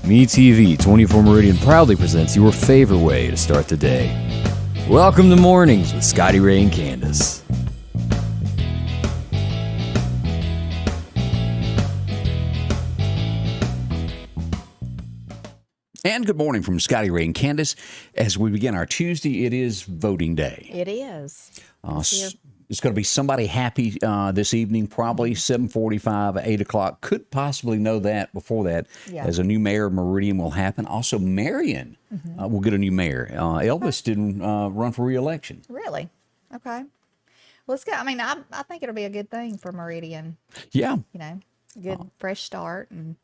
MeTV 24 Meridian proudly presents your favorite way to start the day. Welcome to Mornings with Scotty Ray and Candace. And good morning from Scotty Ray and Candace. As we begin our Tuesday, it is voting day. It is. It's going to be somebody happy this evening, probably 7:45, 8 o'clock. Could possibly know that before that, as a new mayor of Meridian will happen. Also, Marion will get a new mayor. Elvis didn't run for re-election. Really? Okay. Well, it's good. I mean, I think it'll be a good thing for Meridian. Yeah. You know, good fresh start. And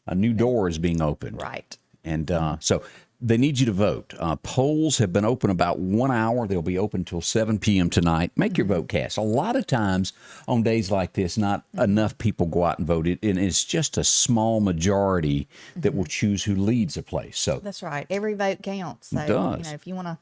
A new door is being opened. right. And so they need you to vote. Polls have been open about 1 hour. They'll be open till 7 p.m. tonight. Make your vote cast. A lot of times on days like this, not enough people go out and vote. And it's just a small majority that will choose who leads a place. So That's right. Every vote counts. So, It does. You know, if you want to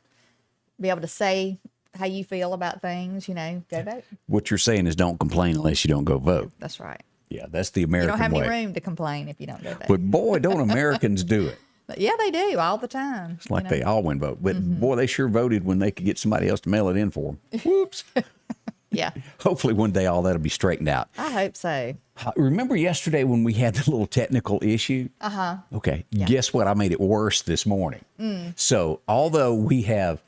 be able to say how you feel about things, you know, go vote. what you're saying is don't complain unless you don't go vote. That's right. Yeah, that's the You American don't have way. any room to complain if you don't go vote. But boy, don't Americans do it. But yeah, they do all the time. It's like they all win vote. But boy, they sure voted when they could get somebody else to mail it in for them. Whoops. Yeah, Hopefully one day all that'll be straightened out. I hope so. Remember yesterday when we had the little technical issue? Uh-huh. Okay. Guess what? I made it worse this morning. So although we have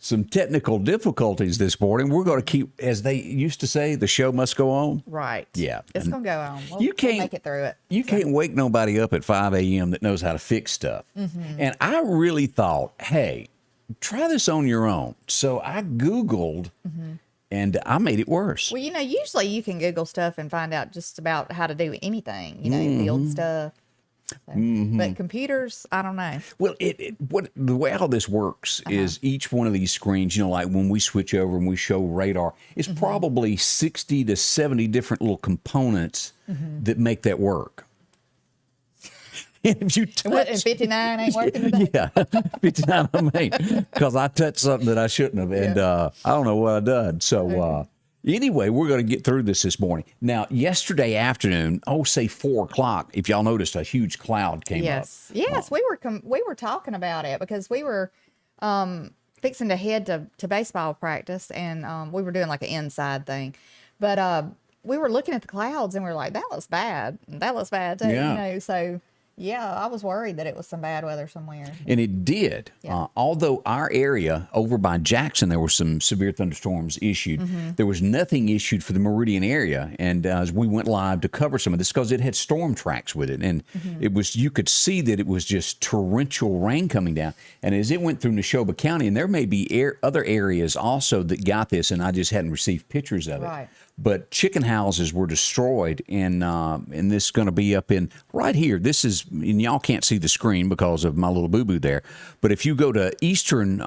some technical difficulties this morning, we're going to keep, as they used to say, the show must go on. Right. Yeah. It's And going to go on. you can't we'll make it through it. You can't wake nobody up at 5 a.m. that knows how to fix stuff. And I really thought, hey, try this on your own. So I Googled and I made it worse. Well, you know, usually you can Google stuff and find out just about how to do anything, you know, build stuff. So, But computers, I don't know. Well, the way all this works is each one of these screens, you know, like when we switch over and we show radar, it's probably 60 to 70 different little components that make that work. And if you What, touch, 59 ain't working today? yeah, 59 I mean, because I touched something that I shouldn't have, and I don't know what I done. So anyway, we're going to get through this morning. Now, yesterday afternoon, say 4 o'clock, if y'all noticed, a huge cloud came up. Yes, we were talking about it because we were fixing to head to baseball practice, and we were doing like an inside thing, but we were looking at the clouds and we were like, that looks bad. That looks bad too. Yeah. You know, so. Yeah, I was worried that it was some bad weather somewhere. And it did. Yeah. Although our area over by Jackson, there were some severe thunderstorms issued. There was nothing issued for the Meridian area. And as we went live to cover some of this, because it had storm tracks with it. And it was, you could see that it was just torrential rain coming down. And as it went through Neshoba County, and there may be other areas also that got this, and I just hadn't received pictures of it. Right. But chicken houses were destroyed, and this is going to be up in right here. This is, and y'all can't see the screen because of my little boo-boo there. But if you go to eastern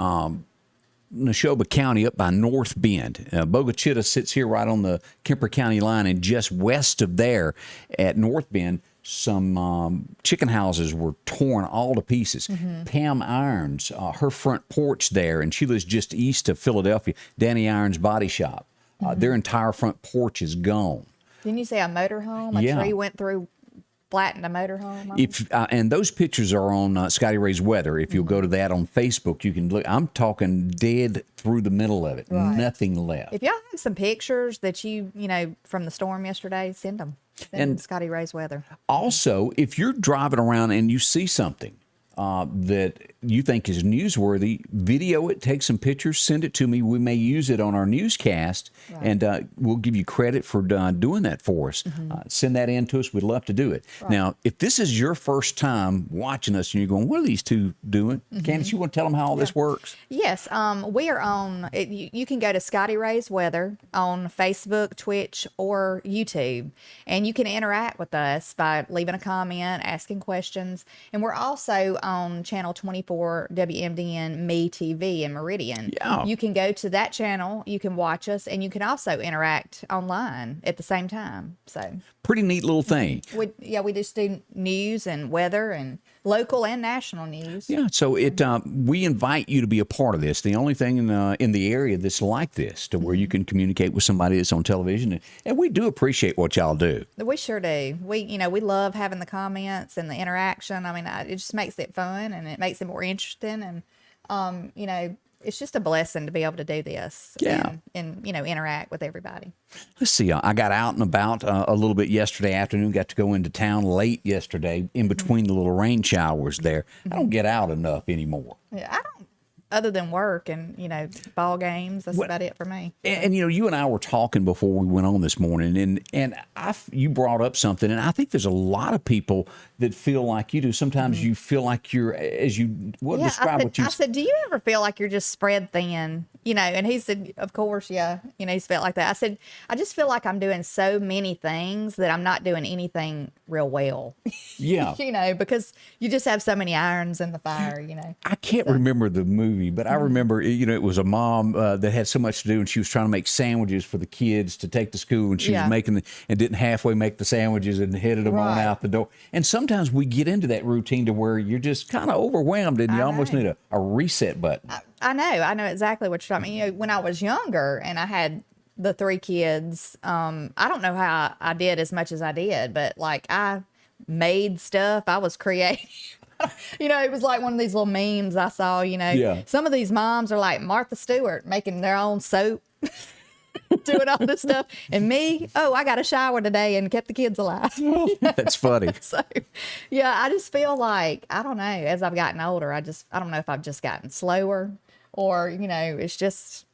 Neshoba County up by North Bend, Bogachita sits here right on the Kemper County line, and just west of there at North Bend, some chicken houses were torn all to pieces. Pam Irons, her front porch there, and she lives just east of Philadelphia, Danny Irons Body Shop. Their entire front porch is gone. Didn't you say a motorhome? A tree went through, flattened a motorhome? If and those pictures are on Scotty Ray's Weather. If you'll go to that on Facebook, you can look. I'm talking dead through the middle of it. Right. Nothing left. If y'all have some pictures that you know, from the storm yesterday, send them. Send Scotty Ray's Weather. Also, if you're driving around and you see something that you think is newsworthy, video it, take some pictures, send it to me. We may use it on our newscast, and we'll give you credit for doing that for us. Send that in to us. We'd love to do it. Now, if this is your first time watching us and you're going, what are these two doing? Candace, you want to tell them how all this works? Yes, we are on, you can go to Scotty Ray's Weather on Facebook, Twitch, or YouTube, and you can interact with us by leaving a comment, asking questions, and we're also on channel 24 WMDN MeTV in Meridian. Yeah. You can go to that channel, you can watch us, and you can also interact online at the same time. So Pretty neat little thing. we just do news and weather and local and national news. Yeah, so we invite you to be a part of this. The only thing in the area that's like this, to where you can communicate with somebody that's on television, and we do appreciate what y'all do. We sure do. We love having the comments and the interaction. I mean, it just makes it fun and it makes it more interesting. And, it's just a blessing to be able to do this. Yeah. And interact with everybody. Let's see. I got out and about a little bit yesterday afternoon. Got to go into town late yesterday in between the little rain showers there. I don't get out enough anymore. Yeah, I don't. Other than work and, ball games, that's about it for me. And you and I were talking before we went on this morning, and you brought up something, and I think there's a lot of people that feel like you do. Sometimes you feel like you're, describe what you... I said, do you ever feel like you're just spread thin? And he said, of course, yeah. He's felt like that. I said, I just feel like I'm doing so many things that I'm not doing anything real well. Yeah. Because you just have so many irons in the fire, I can't remember the movie, but I remember, it was a mom that had so much to do, and she was trying to make sandwiches for the kids to take to school, and she was making and didn't halfway make the sandwiches and headed them on out the door. And sometimes we get into that routine to where you're just kind of overwhelmed, and you almost need a reset button. I know exactly what you're talking about. When I was younger and I had the 3 kids, I don't know how I did as much as I did, but like I made stuff. I was creative. It was like one of these little memes I saw, Some of these moms are like Martha Stewart making their own soap, doing all this stuff. And me, I got a shower today and kept the kids alive. That's funny. So, yeah, I just feel like, I don't know, as I've gotten older, I don't know if I've just gotten slower or, it's just...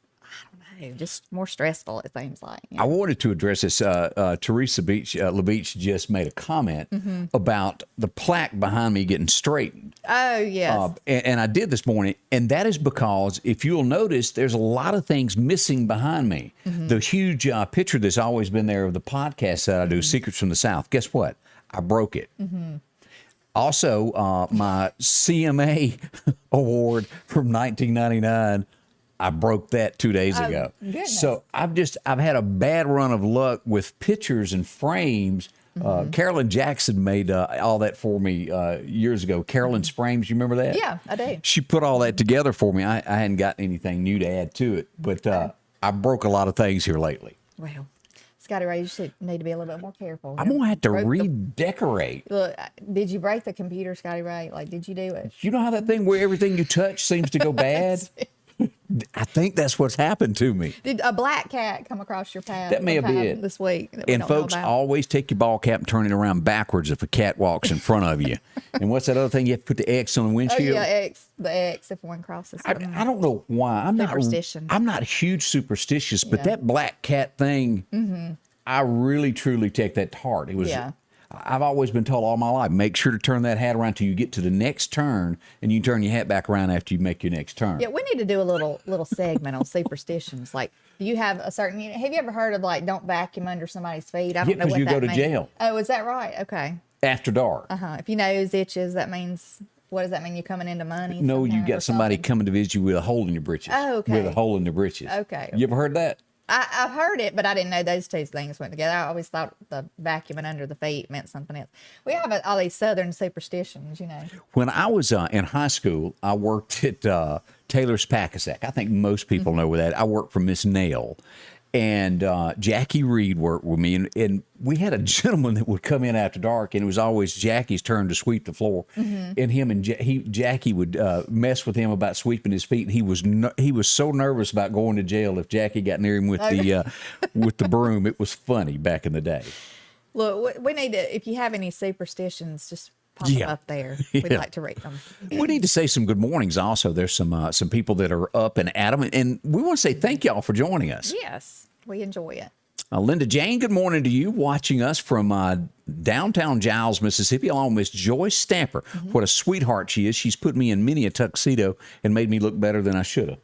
just more stressful, it seems like. I wanted to address this. Teresa LaBeach just made a comment about the plaque behind me getting straightened. Oh, yes. And I did this morning, and that is because, if you'll notice, there's a lot of things missing behind me. The huge picture that's always been there of the podcast that I do, Secrets from the South, guess what? I broke it. Also, my CMA award from 1999, I broke that 2 days ago. Goodness. So I've had a bad run of luck with pictures and frames. Carolyn Jackson made all that for me years ago. Carolyn's frames, you remember that? Yeah, I do. She put all that together for me. I hadn't got anything new to add to it, but I broke a lot of things here lately. Well, Scotty Ray, you should need to be a little bit more careful. I'm going to have to redecorate. Look, did you break the computer, Scotty Ray? Like, did you do it? You know how that thing where everything you touch seems to go bad? I think that's what's happened to me. Did a black cat come across your path? That may have been this week. And folks, always take your ball cap and turn it around backwards if a cat walks in front of you. And what's that other thing? You have to put the X on the windshield. Oh, yeah, the X if one crosses. I don't know why. I'm not huge superstitious, but that black cat thing, I really truly take that to heart. It was. Yeah. I've always been told all my life, make sure to turn that hat around till you get to the next turn, and you turn your hat back around after you make your next turn. Yeah, we need to do a little segment on superstitions. Like, do you have a certain? Have you ever heard of like don't vacuum under somebody's feet? I don't know what that means. You go to jail. Oh, is that right? Okay. After dark. If your nose itches, that means. What does that mean? You coming into money? No, you got somebody coming to visit you with a hole in your britches. Oh, okay. With a hole in their britches. Okay. You ever heard that? I've heard it, but I didn't know those two things went together. I always thought the vacuuming under the feet meant something else. We have all these Southern superstitions, When I was in high school, I worked at Taylor's Pack-a-Sack. I think most people know where that. I worked for Miss Nail. And Jackie Reed worked with me, and we had a gentleman that would come in after dark, and it was always Jackie's turn to sweep the floor. And Jackie would mess with him about sweeping his feet. And he was so nervous about going to jail if Jackie got near him with the broom. It was funny back in the day. Look, we need to. If you have any superstitions, just pop them up there. We'd like to read them. We need to say some good mornings also. There's some people that are up and at 'em, and we want to say thank y'all for joining us. Yes, we enjoy it. Linda Jane, good morning to you, watching us from downtown Giles, Mississippi, along with Miss Joyce Stamper. What a sweetheart she is. She's put me in many a tuxedo and made me look better than I should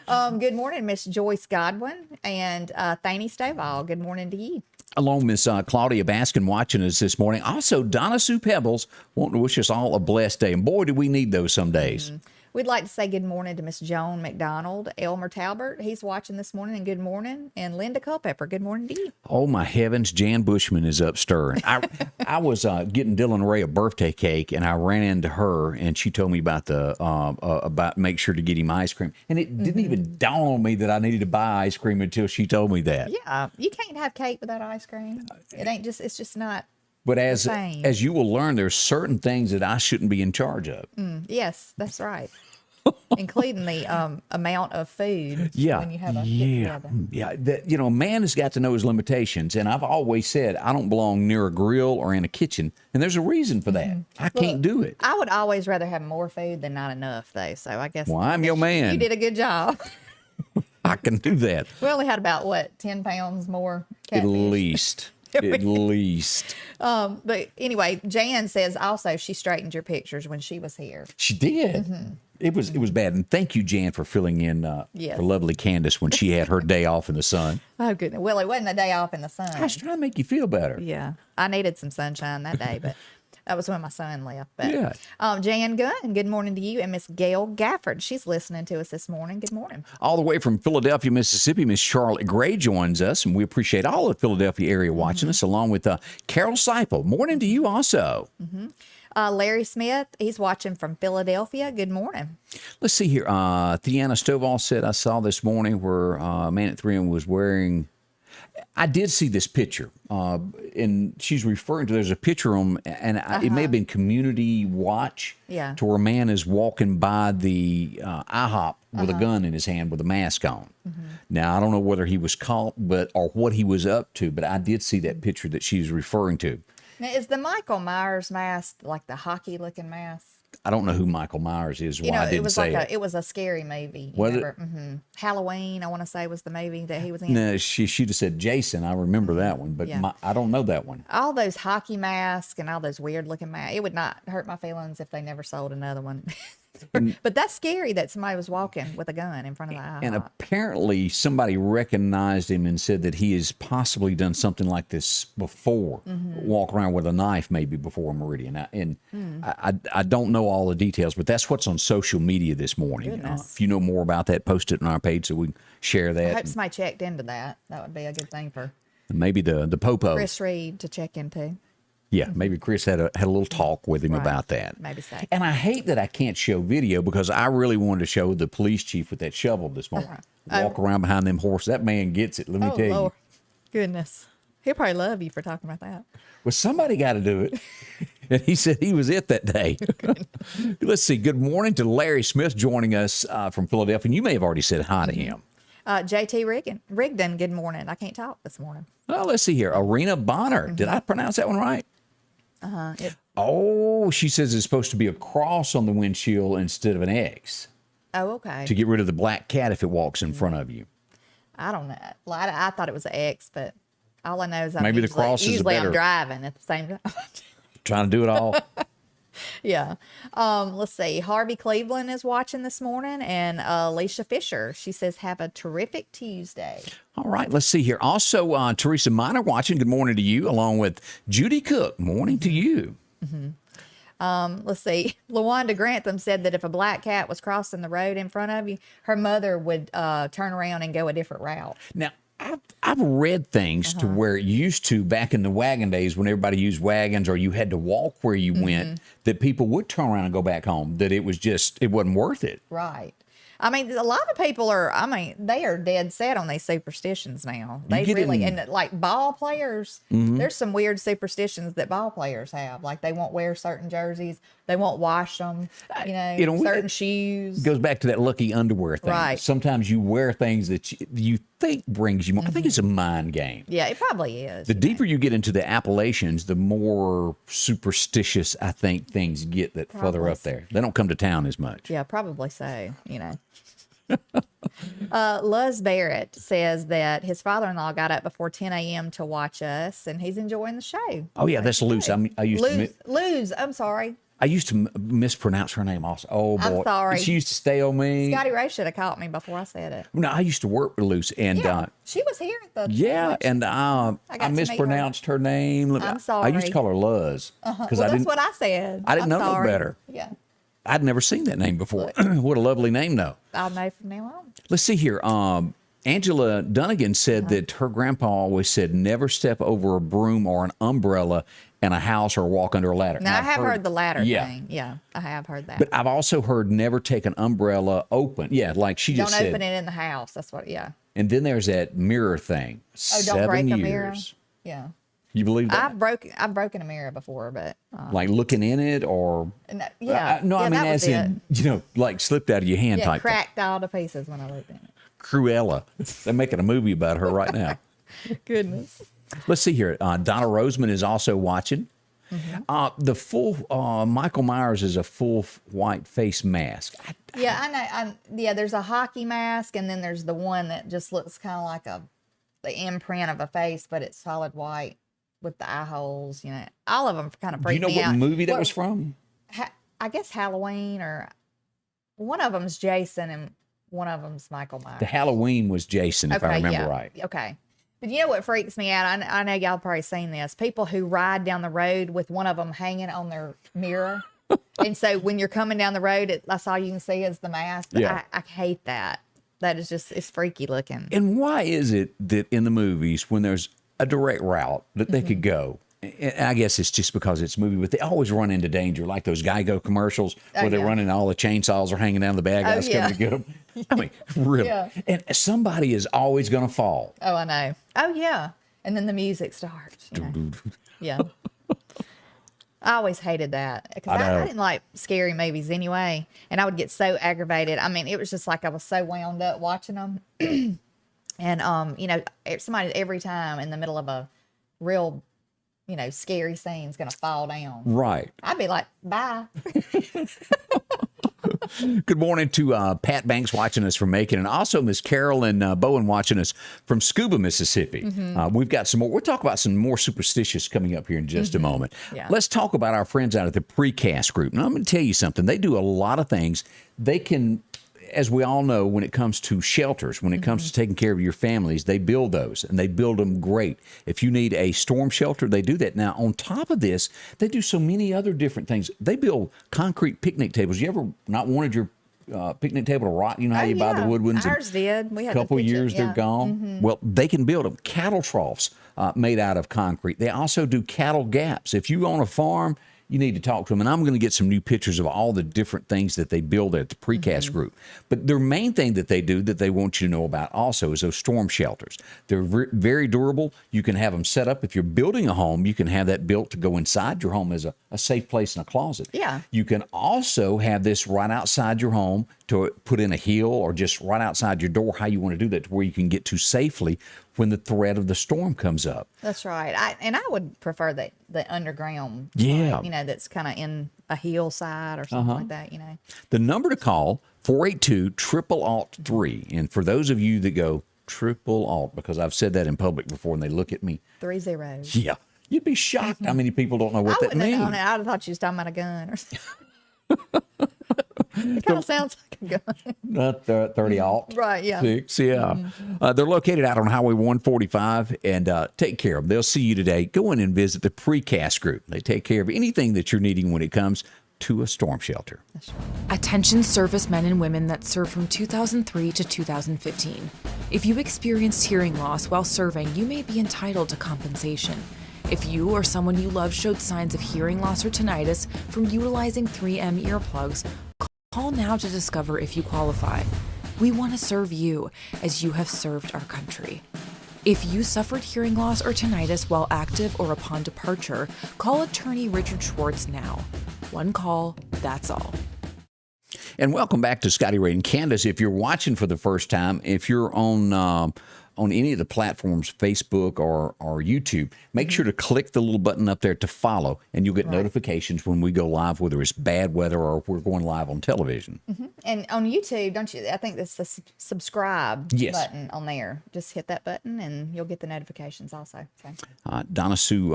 have. Good morning, Miss Joyce Godwin and Thanie Stovall. Good morning to you. Along Miss Claudia Baskin watching us this morning. Also, Donna Sue Pebbles wanting to wish us all a blessed day. And boy, do we need those some days. We'd like to say good morning to Miss Joan McDonald, Elmer Talbert. He's watching this morning, and good morning. And Linda Culpepper, good morning to you. Oh, my heavens, Jan Bushman is up stirring. I was getting Dylan Ray a birthday cake, and I ran into her, and she told me about about make sure to get him ice cream. And it didn't even dawn on me that I needed to buy ice cream until she told me that. Yeah, you can't have cake without ice cream. It's just not. But as you will learn, there's certain things that I shouldn't be in charge of. Yes, that's right. Including the amount of food when you have a get-together. Yeah. A man has got to know his limitations. And I've always said I don't belong near a grill or in a kitchen. And there's a reason for that. I can't do it. I would always rather have more food than not enough, though. So I guess. Well, I'm your man. You did a good job. I can do that. We only had about, 10 pounds more catfish? At least. At least. But anyway, Jan says also she straightened your pictures when she was here. She did. It was bad. And thank you, Jan, for filling in for lovely Candace when she had her day off in the sun. Oh, goodness. Well, it wasn't a day off in the sun. I was trying to make you feel better. Yeah. I needed some sunshine that day, but that was when my son left. But, yeah. Jan Gunn, good morning to you. And Miss Gail Gafford, she's listening to us this morning. Good morning. All the way from Philadelphia, Mississippi, Miss Charlotte Gray joins us, and we appreciate all of the Philadelphia area watching us, along with Carol Seipel. Morning to you also. Larry Smith, he's watching from Philadelphia. Good morning. Let's see here. Theana Stovall said, I saw this morning where a man at 3M was wearing... I did see this picture, and she's referring to, there's a picture on, and it may have been Community Watch, to where a man is walking by the IHOP with a gun in his hand with a mask on. Now, I don't know whether he was caught or what he was up to, but I did see that picture that she's referring to. Now, is the Michael Myers mask like the hockey-looking mask? I don't know who Michael Myers is. Why I didn't say it. It was a scary movie. Was it? Halloween, I want to say, was the movie that he was in. No, she'd have said Jason. I remember that one, but I don't know that one. All those hockey masks and all those weird-looking masks, it would not hurt my feelings if they never sold another one. But that's scary that somebody was walking with a gun in front of the IHOP. And apparently somebody recognized him and said that he has possibly done something like this before, walk around with a knife maybe before a Meridian. I don't know all the details, but that's what's on social media this morning. If you know more about that, post it on our page so we can share that. I hope somebody checked into that. That would be a good thing for maybe the Popo. Chris Reed to check into. Yeah, maybe Chris had a little talk with him about that. Maybe so. And I hate that I can't show video because I really wanted to show the police chief with that shovel this morning. Walk around behind them horses. That man gets it, let me tell Lord. you. Goodness. He'll probably love you for talking about that. Well, somebody got to do it. And he said he was it that day. Let's see. Good morning to Larry Smith joining us from Philadelphia. And you may have already said hi to him. JT Rigdon, good morning. I can't talk this morning. Well, let's see here. Arena Bonner. Did I pronounce that one right? She says it's supposed to be a cross on the windshield instead of an X. Oh, okay. To get rid of the black cat if it walks in front of you. I don't know. I thought it was an X, but all I know is maybe the cross is usually better. I'm driving at the same time. Trying to do it all. Yeah. Let's see. Harvey Cleveland is watching this morning, and Alicia Fisher. She says, have a terrific Tuesday. All right. Let's see here. Also, Teresa Minor watching. Good morning to you, along with Judy Cook. Morning to you. Let's see. LaWanda Grantham said that if a black cat was crossing the road in front of you, her mother would turn around and go a different route. Now, I've read things to where it used to, back in the wagon days when everybody used wagons or you had to walk where you went, that people would turn around and go back home, that it wasn't worth it. Right. I mean, a lot of people they are dead set on these superstitions now. They really, and like ball players, there's some weird superstitions that ball players have. Like they won't wear certain jerseys. They won't wash them, certain shoes. It goes back to that lucky underwear thing. Right. Sometimes you wear things that you think brings you, I think it's a mind game. Yeah, it probably is. The deeper you get into the Appalachians, the more superstitious I think things get that further up there. They don't come to town as much. Yeah, probably so, Luz Barrett says that his father-in-law got up before 10 a.m. to watch us, and he's enjoying the show. Oh, yeah, that's Luz. Luz, I'm sorry. I used to mispronounce her name also. Oh, boy. I'm sorry. She used to stay on me. Scotty Ray should have caught me before I said it. No, I used to work with Luz. And, she was here at the... Yeah, and I mispronounced her name. I'm sorry. I used to call her Luz. Well, that's what I said. I didn't know no sorry. better. Yeah. I'd never seen that name before. What a lovely name, though. I'll know from now on. Let's see here. Angela Dunnigan said that her grandpa always said, never step over a broom or an umbrella in a house or walk under a ladder. Now, I I've have heard the ladder thing. Yeah, I have heard that. But I've also heard never take an umbrella open. Yeah, like she just said. Don't open it in the house. That's what, yeah. And then there's that mirror thing. Oh, don't break a mirror? Yeah. You believe that? I've broken a mirror before, but like looking in it, or yeah. No, I mean that as was in like slipped out of your hand type. Cracked all to pieces when I looked in it. Cruella. They're making a movie about her right now. Goodness. Let's see here. Donna Roseman is also watching. The full Michael Myers is a full white face mask. I know. There's a hockey mask, and then there's the one that just looks kind of like the imprint of a face, but it's solid white with the eye holes. You know, all of them kind of freak me out. Do you know what movie that was from? I guess Halloween, or one of them's Jason and one of them's Michael Myers. The Halloween was Jason, if I remember right. Okay. But you know what freaks me out? I know y'all probably seen this. People who ride down the road with one of them hanging on their mirror. And so when you're coming down the road, that's all you can see is the mask. Yeah. I hate that. That is just, it's freaky looking. And why is it that in the movies, when there's a direct route that they could go, and I guess it's just because it's a movie, but they always run into danger, like those Geico commercials where they're running, all the chainsaws are hanging down, the bad guys coming to get them. I mean, really. Yeah. And somebody is always going to fall. Oh, I know. Oh, yeah. And then the music starts. Yeah. I always hated that because I didn't like scary movies anyway. And I would get so aggravated. I mean, it was just like I was so wound up watching them. And, somebody every time in the middle of a real, scary scene is going to fall down. Right. I'd be like, bye. Good morning to Pat Banks watching us from Macon, and also Miss Carolyn Bowen watching us from Scuba, Mississippi. We've got some more. We'll talk about some more superstitious coming up here in just a moment. Yeah. Let's talk about our friends out at the Precast Group. Now, I'm going to tell you something. They do a lot of things. They can, as we all know, when it comes to shelters, when it comes to taking care of your families, they build those, and they build them great. If you need a storm shelter, they do that. Now, on top of this, they do so many other different things. They build concrete picnic tables. You ever not wanted your picnic table to rot? You know how you buy the wood ones? Ours did. We had a couple years, they're gone. Well, they can build them. Cattle troughs made out of concrete. They also do cattle gaps. If you own a farm, you need to talk to them. And I'm going to get some new pictures of all the different things that they build at the Precast Group. But their main thing that they do that they want you to know about also is those storm shelters. They're very durable. You can have them set up. If you're building a home, you can have that built to go inside your home as a safe place in a closet. Yeah. You can also have this right outside your home to put in a hill or just right outside your door, how you want to do that, to where you can get to safely when the threat of the storm comes up. That's right. I would prefer the underground. Yeah. That's kind of in a hillside or something like that, The number to call, 482-ALT-3. And for those of you that go triple alt, because I've said that in public before and they look at me. 3 zeros. Yeah. You'd be shocked how many people don't know what that means. I'd have thought you was talking about a gun or something. It kind of sounds like a gun. Not 30 alt. Right, yeah. 6, yeah. They're located out on Highway 145, and take care of them. They'll see you today. Go in and visit the Precast Group. They take care of anything that you're needing when it comes to a storm shelter. That's right. Attention servicemen and women that served from 2003 to 2015. If you experienced hearing loss while serving, you may be entitled to compensation. If you or someone you love showed signs of hearing loss or tinnitus from utilizing 3M earplugs, call now to discover if you qualify. We want to serve you as you have served our country. If you suffered hearing loss or tinnitus while active or upon departure, call attorney Richard Schwartz now. One call, that's all. And welcome back to Scotty Ray and Candace. If you're watching for the first time, if you're on any of the platforms, Facebook or YouTube, make sure to click the little button up there to follow, and you'll get notifications when we go live, whether it's bad weather or if we're going live on television. And on YouTube, don't you? I think that's the subscribe button on there. Just hit that button, and you'll get the notifications also. So. Donna Sue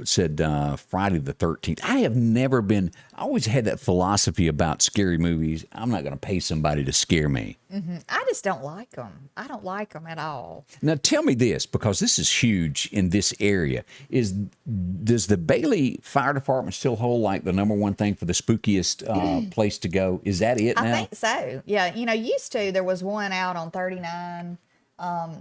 said Friday the 13th. I have never been. I always had that philosophy about scary movies. I'm not going to pay somebody to scare me. I just don't like them. I don't like them at all. Now tell me this, because this is huge in this area. Does the Bailey Fire Department still hold like the number one thing for the spookiest place to go? Is that it now? I think so. Yeah, used to there was one out on 39.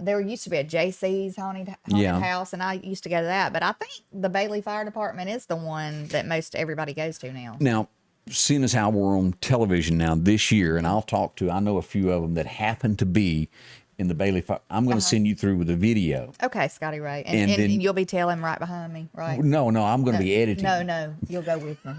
There used to be a JC's haunted house, and I used to go to that. But I think the Bailey Fire Department is the one that most everybody goes to now. Now, seeing as how we're on television now this year, and I know a few of them that happen to be in the Bailey Fire. I'm going to send you through with a video. Okay, Scotty Ray. And then, you'll be telling right behind me, right? No, I'm going to be editing. No, you'll go with me.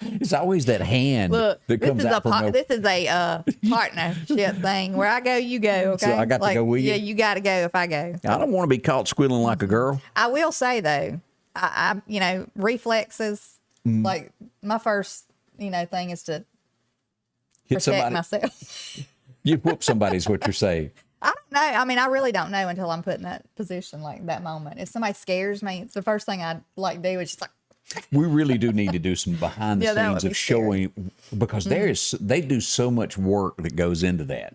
It's always that hand Look, that comes out from this is a partnership thing. Where I go, you go, okay? So I got to go with you? Yeah, you got to go if I go. I don't want to be caught squealing like a girl. I will say, though, I reflexes, like my first, thing is to Hit protect somebody. myself. You whoop somebody is what you're saying. I don't know. I mean, I really don't know until I'm put in that position, like that moment. If somebody scares me, it's the first thing I do is just like. We really do need to do some behind the scenes of showing, because they do so much work that goes into that.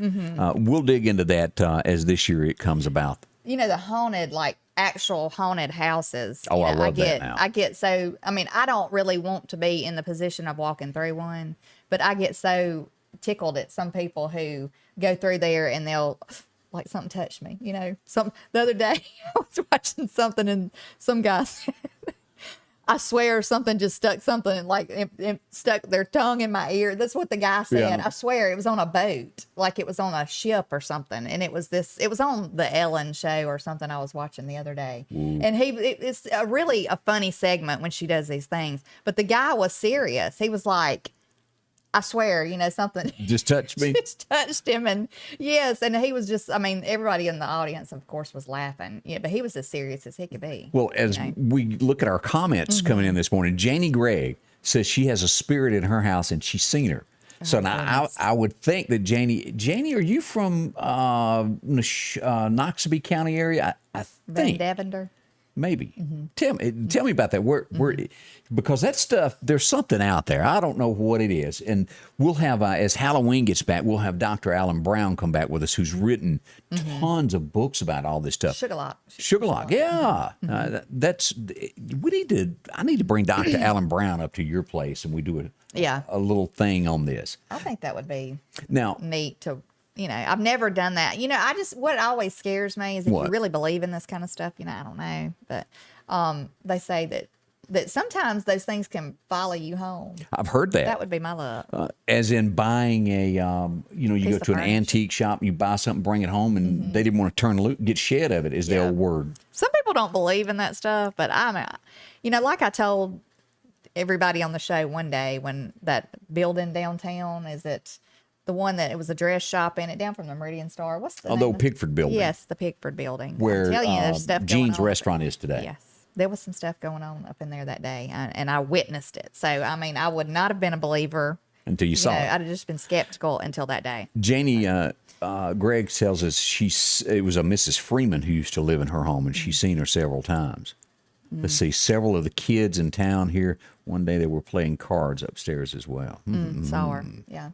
We'll dig into that as this year it comes about. The haunted, like actual haunted houses. Oh, I love that now. I get so, I don't really want to be in the position of walking through one, but I get so tickled at some people who go through there and they'll, like, something touched me, the other day I was watching something and some guy said, I swear something just stuck something like it stuck their tongue in my ear. That's what the guy said. Yeah. I swear it was on a boat, like it was on a ship or something. And it was on the Ellen show or something I was watching the other day. And it's really a funny segment when she does these things. But the guy was serious. He was like, I swear, something Just touched me. just touched him. And yes, and he was just, everybody in the audience, of course, was laughing. Yeah, but he was as serious as he could be. Well, as we look at our comments coming in this morning, Janie Gregg says she has a spirit in her house and she's seen her. So now I would think that Janie, are you from Noxubee County area? I think. Devender. Maybe. Tell me about that. Where because that stuff, there's something out there. I don't know what it is. And we'll have, as Halloween gets back, we'll have Dr. Alan Brown come back with us, who's written tons of books about all this stuff. Sugarlock, yeah. I need to bring Dr. Alan Brown up to your place and we do a little thing on this. I think that would be now neat to, I've never done that. What always scares me is if you really believe in this kind of stuff, I don't know. But they say that sometimes those things can follow you home. I've heard that. That would be my luck. As in buying a, you go to an antique shop, you buy something, bring it home, and they didn't want to turn loose, get shed of it, is the old word. Some people don't believe in that stuff, but like I told everybody on the show one day, when that building downtown, is it the one that it was a dress shop in it, down from the Meridian Star? What's the name? The old Pickford building. Yes, the Pickford building. Where there's stuff Gene's going on. restaurant is today. Yes. There was some stuff going on up in there that day, and I witnessed it. So, I would not have been a believer. Until you saw it. I'd have just been skeptical until that day. Janie Gregg tells us it was a Mrs. Freeman who used to live in her home, and she's seen her several times. Let's see, several of the kids in town here, one day they were playing cards upstairs as well. Saw her, yeah.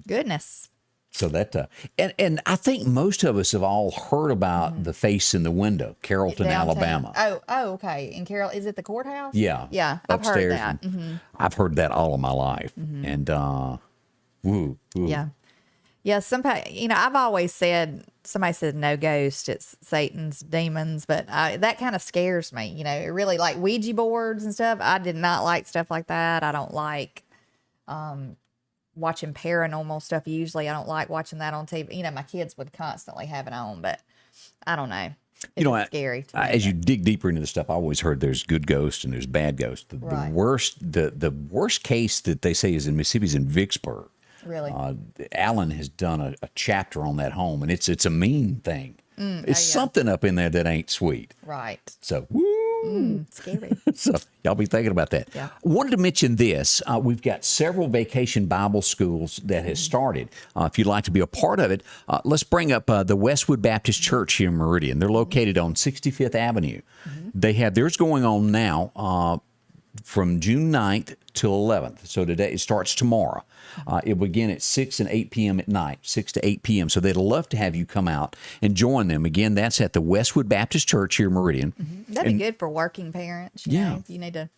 Goodness. So that, and I think most of us have all heard about the face in the window, Carrollton, Downtown. Alabama. Oh, okay. In Carroll, is it the courthouse? Yeah. Yeah, I've heard upstairs. that. I've heard that all of my life. And, woo. Yeah. Yeah, I've always said, somebody said no ghost, it's Satan's demons, but that kind of scares me. It really, like Ouija boards and stuff. I did not like stuff like that. I don't like watching paranormal stuff usually. I don't like watching that on TV. My kids would constantly have it on, but I don't know. It's scary to me. As you dig deeper into the stuff, I always heard there's good ghosts and there's bad ghosts. The worst case that they say is in Mississippi is in Vicksburg. Really? Alan has done a chapter on that home, and it's a mean thing. It's something up in there that ain't sweet. Right. So, woo. Scary. So, y'all be thinking about that. Yeah. Wanted to mention this. We've got several vacation Bible schools that has started. If you'd like to be a part of it, let's bring up the Westwood Baptist Church here in Meridian. They're located on 65th Avenue. They have theirs going on now. from June 9th till 11th. So today it starts tomorrow. It will begin at 6 and 8 p.m. at night, 6 to 8 p.m. So they'd love to have you come out and join them. Again, that's at the Westwood Baptist Church here in Meridian. That'd be good for working parents. You Yeah. know, if you need to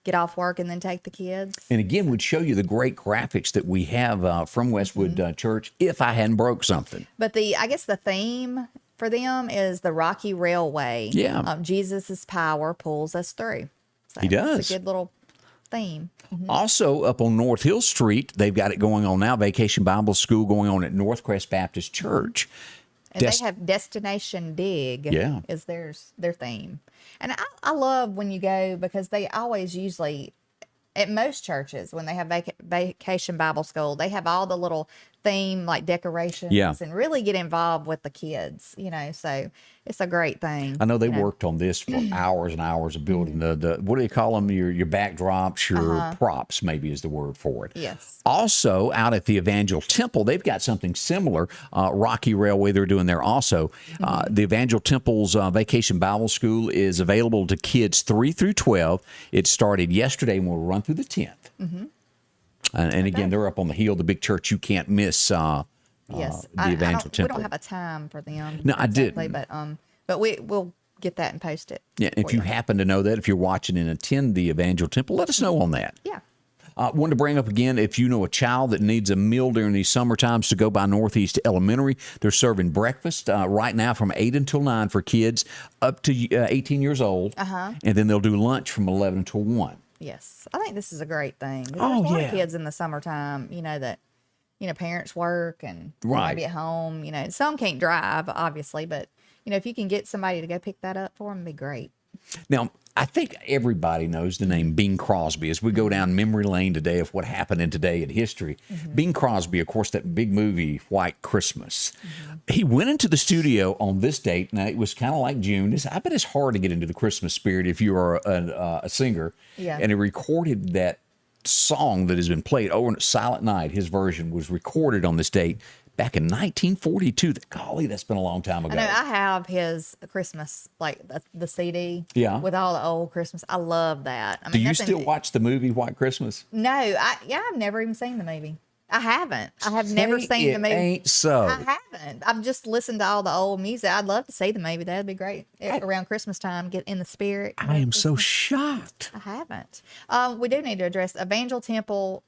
get off work and then take the kids. And again, we'd show you the great graphics that we have from Westwood Church if I hadn't broke something. But I guess the theme for them is the Rocky Railway. Yeah. Jesus' power pulls us through. So He does. It's a good little theme. Also, up on North Hill Street, they've got it going on now. Vacation Bible School going on at Northcrest Baptist Church. And they have Destination Dig Yeah. is their theme. And I love when you go because they always usually, at most churches, when they have Vacation Bible School, they have all the little theme like decorations Yeah. and really get involved with the kids, you know, so it's a great thing. I know they worked on this for hours and hours of building the what do you call them? Your backdrops, your props, maybe is the word for it. Yes. Also, out at the Evangel Temple, they've got something similar. Rocky Railway, they're doing there also. The Evangel Temple's Vacation Bible School is available to kids 3 through 12. It started yesterday and will run through the 10th. And again, they're up on the hill, the big church you can't miss. Yes. The Evangel We Temple. don't have a time for them. No, I exactly, didn't. But we'll get that and post it. Yeah, if for you happen to know that, if you're watching and attend the Evangel Temple, let us know on that. Yeah. Wanted to bring up again, if you know a child that needs a meal during these summer times, to go by Northeast Elementary. They're serving breakfast right now from 8 until 9 for kids up to 18 years old. And then they'll do lunch from 11 until 1. Yes. I think this is a great thing. 'Cause Oh, there's a lot yeah. of kids in the summertime, you know, that, you know, parents work and they Right. might be at home, you know, some can't drive, obviously, but, you know, if you can get somebody to go pick that up for them, it'd be great. Now, I think everybody knows the name Bing Crosby. As we go down memory lane today of what happened in today in history, Bing Crosby, of course, that big movie, White Christmas. He went into the studio on this date. Now, it was kind of like June. I bet it's hard to get into the Christmas spirit if you are a singer. Yeah. And he recorded that song that has been played over Silent Night. His version was recorded on this date back in 1942. Golly, that's been a long time ago. I know I have his Christmas, like the CD Yeah. with all the old Christmas. I love that. I Do you nothing- still watch the movie White Christmas? No, I've never even seen the movie. I haven't. I have never Say seen the it movie. ain't so. I haven't. I've just listened to all the old music. I'd love to see the movie. That'd be great. Around Christmas time, get in the spirit. I am so shocked. I haven't. We do need to address Evangel Temple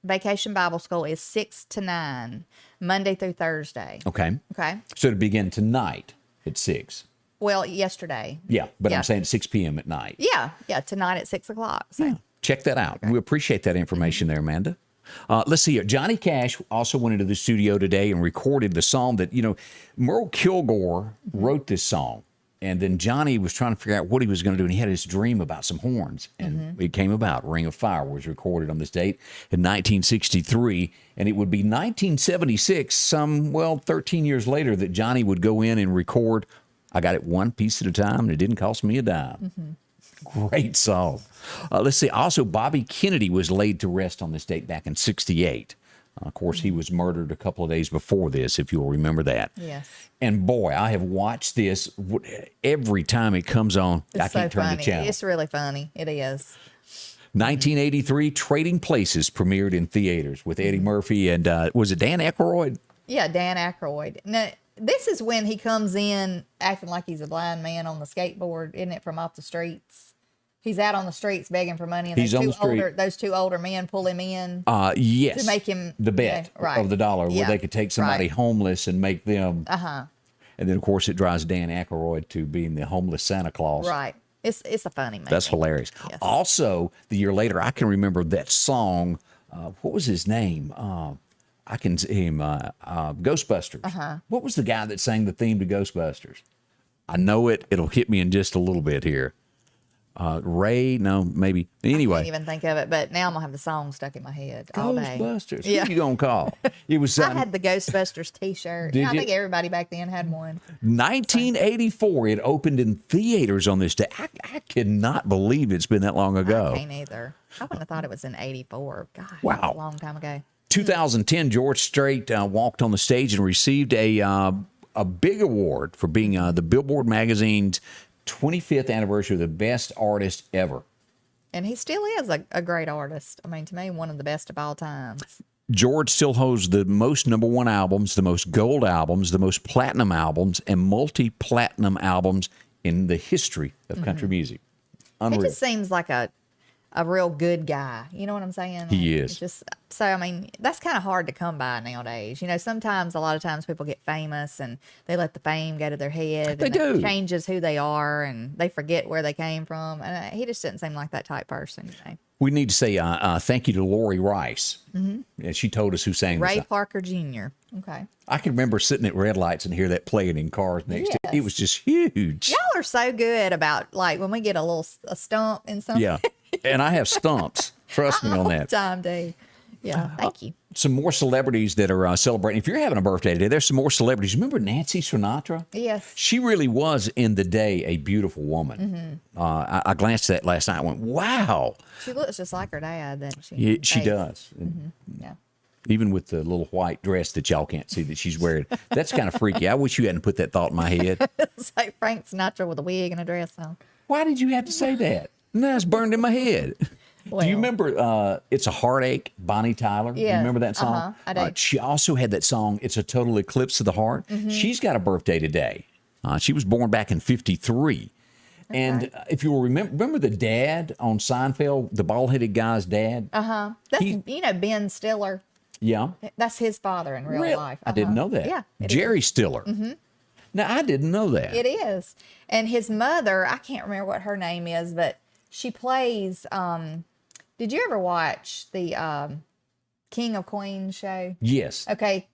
Vacation Bible School is 6 to 9, Monday through Thursday. Okay. Okay. So to begin tonight at 6. Well, yesterday. Yeah, but Yeah. I'm saying 6 p.m. at night. Yeah. Yeah. Tonight at 6 o'clock. So. Yeah. Check that out. We appreciate that information there, Amanda. Let's see here. Johnny Cash also went into the studio today and recorded the song that, Merle Kilgore wrote this song. And then Johnny was trying to figure out what he was going to do. And he had this dream about some horns. And it came about. Ring of Fire was recorded on this date in 1963. And it would be 1976, 13 years later, that Johnny would go in and record I Got It One Piece at a Time, and it didn't cost me a dime. Great song. Let's see. Also, Bobby Kennedy was laid to rest on this date back in 68. Of course, he was murdered a couple of days before this, if you'll remember that. Yes. And boy, I have watched this every time it comes on. It's I can't so turn funny. the channel. It's really funny. It is. 1983, Trading Places premiered in theaters with Eddie Murphy and, was it Dan Aykroyd? Yeah, Dan Aykroyd. Now, this is when he comes in acting like he's a blind man on the skateboard, isn't it, from off the streets? He's out on the streets begging for money, and He's on the street. those two older men pull him in. Yes. To make him, the bet right. of the dollar, where Yeah, they could take somebody right. homeless and make them. And then, of course, it drives Dan Aykroyd to being the homeless Santa Claus. Right. It's a funny movie. That's hilarious. Yes. Also, the year later, I can remember that song. What was his name? I can see him. Ghostbusters. What was the guy that sang the theme to Ghostbusters? I know it. It'll hit me in just a little bit here. Ray? No, maybe. I Anyway. can't even think of it, but now I'm going to have the song stuck in my head all day. Ghostbusters. Yeah. Who you going to call? It was I had the Ghostbusters t-shirt. Did I you? think everybody back then had one. 1984. It opened in theaters on this day. I cannot believe it's been that long ago. I can't either. I wouldn't have thought it was in 84. God, Wow. that was a long time ago. 2010, George Strait walked on the stage and received a big award for being the Billboard magazine's 25th anniversary of the best artist ever. And he still is a great artist. I mean, to me, one of the best of all times. George still holds the most #1 albums, the most gold albums, the most platinum albums, and multi-platinum albums in the history of country music. Unreal. He just seems like a real good guy. You know what I'm saying? He is. Just so, I mean, that's kind of hard to come by nowadays. You know, sometimes, a lot of times people get famous and they let the fame go to their head. They and do. It changes who they are and they forget where they came from. And he just didn't seem like that type person. You know? We need to say thank you to Lori Rice. Yeah, she told us who sang Ray this. Parker Jr. Okay. I can remember sitting at red lights and hear that playing in cars next to it. It was just huge. Y'all are so good about, like, when we get a stump in something. Yeah. And I have stumps. Trust me on that. Time, Dave. Yeah, thank you. Some more celebrities that are celebrating. If you're having a birthday today, there's some more celebrities. Remember Nancy Sinatra? Yes. She really was, in the day, a beautiful woman. I glanced at that last night and went, wow. She looks just like her dad, doesn't she? Yeah, she Face. does. Yeah. Even with the little white dress that y'all can't see that she's wearing. That's kind of freaky. I wish you hadn't put that thought in my head. It's like Frank Sinatra with a wig and a dress on. Why did you have to say that? No, it's burned in my head. Well, Do you remember It's a Heartache, Bonnie Tyler? Do you Yes. remember that song? I do. She also had that song, It's a Total Eclipse of the Heart. She's got a birthday today. She was born back in 1953. And if you will remember the dad on Seinfeld, the bald-headed guy's dad? That's, Ben Stiller. Yeah. That's his father in real Really? life. I didn't know that. Yeah. it Jerry Stiller. Now, I didn't know that. It is. And his mother, I can't remember what her name is, but she plays, did you ever watch the King of Queens show? Yes. Okay.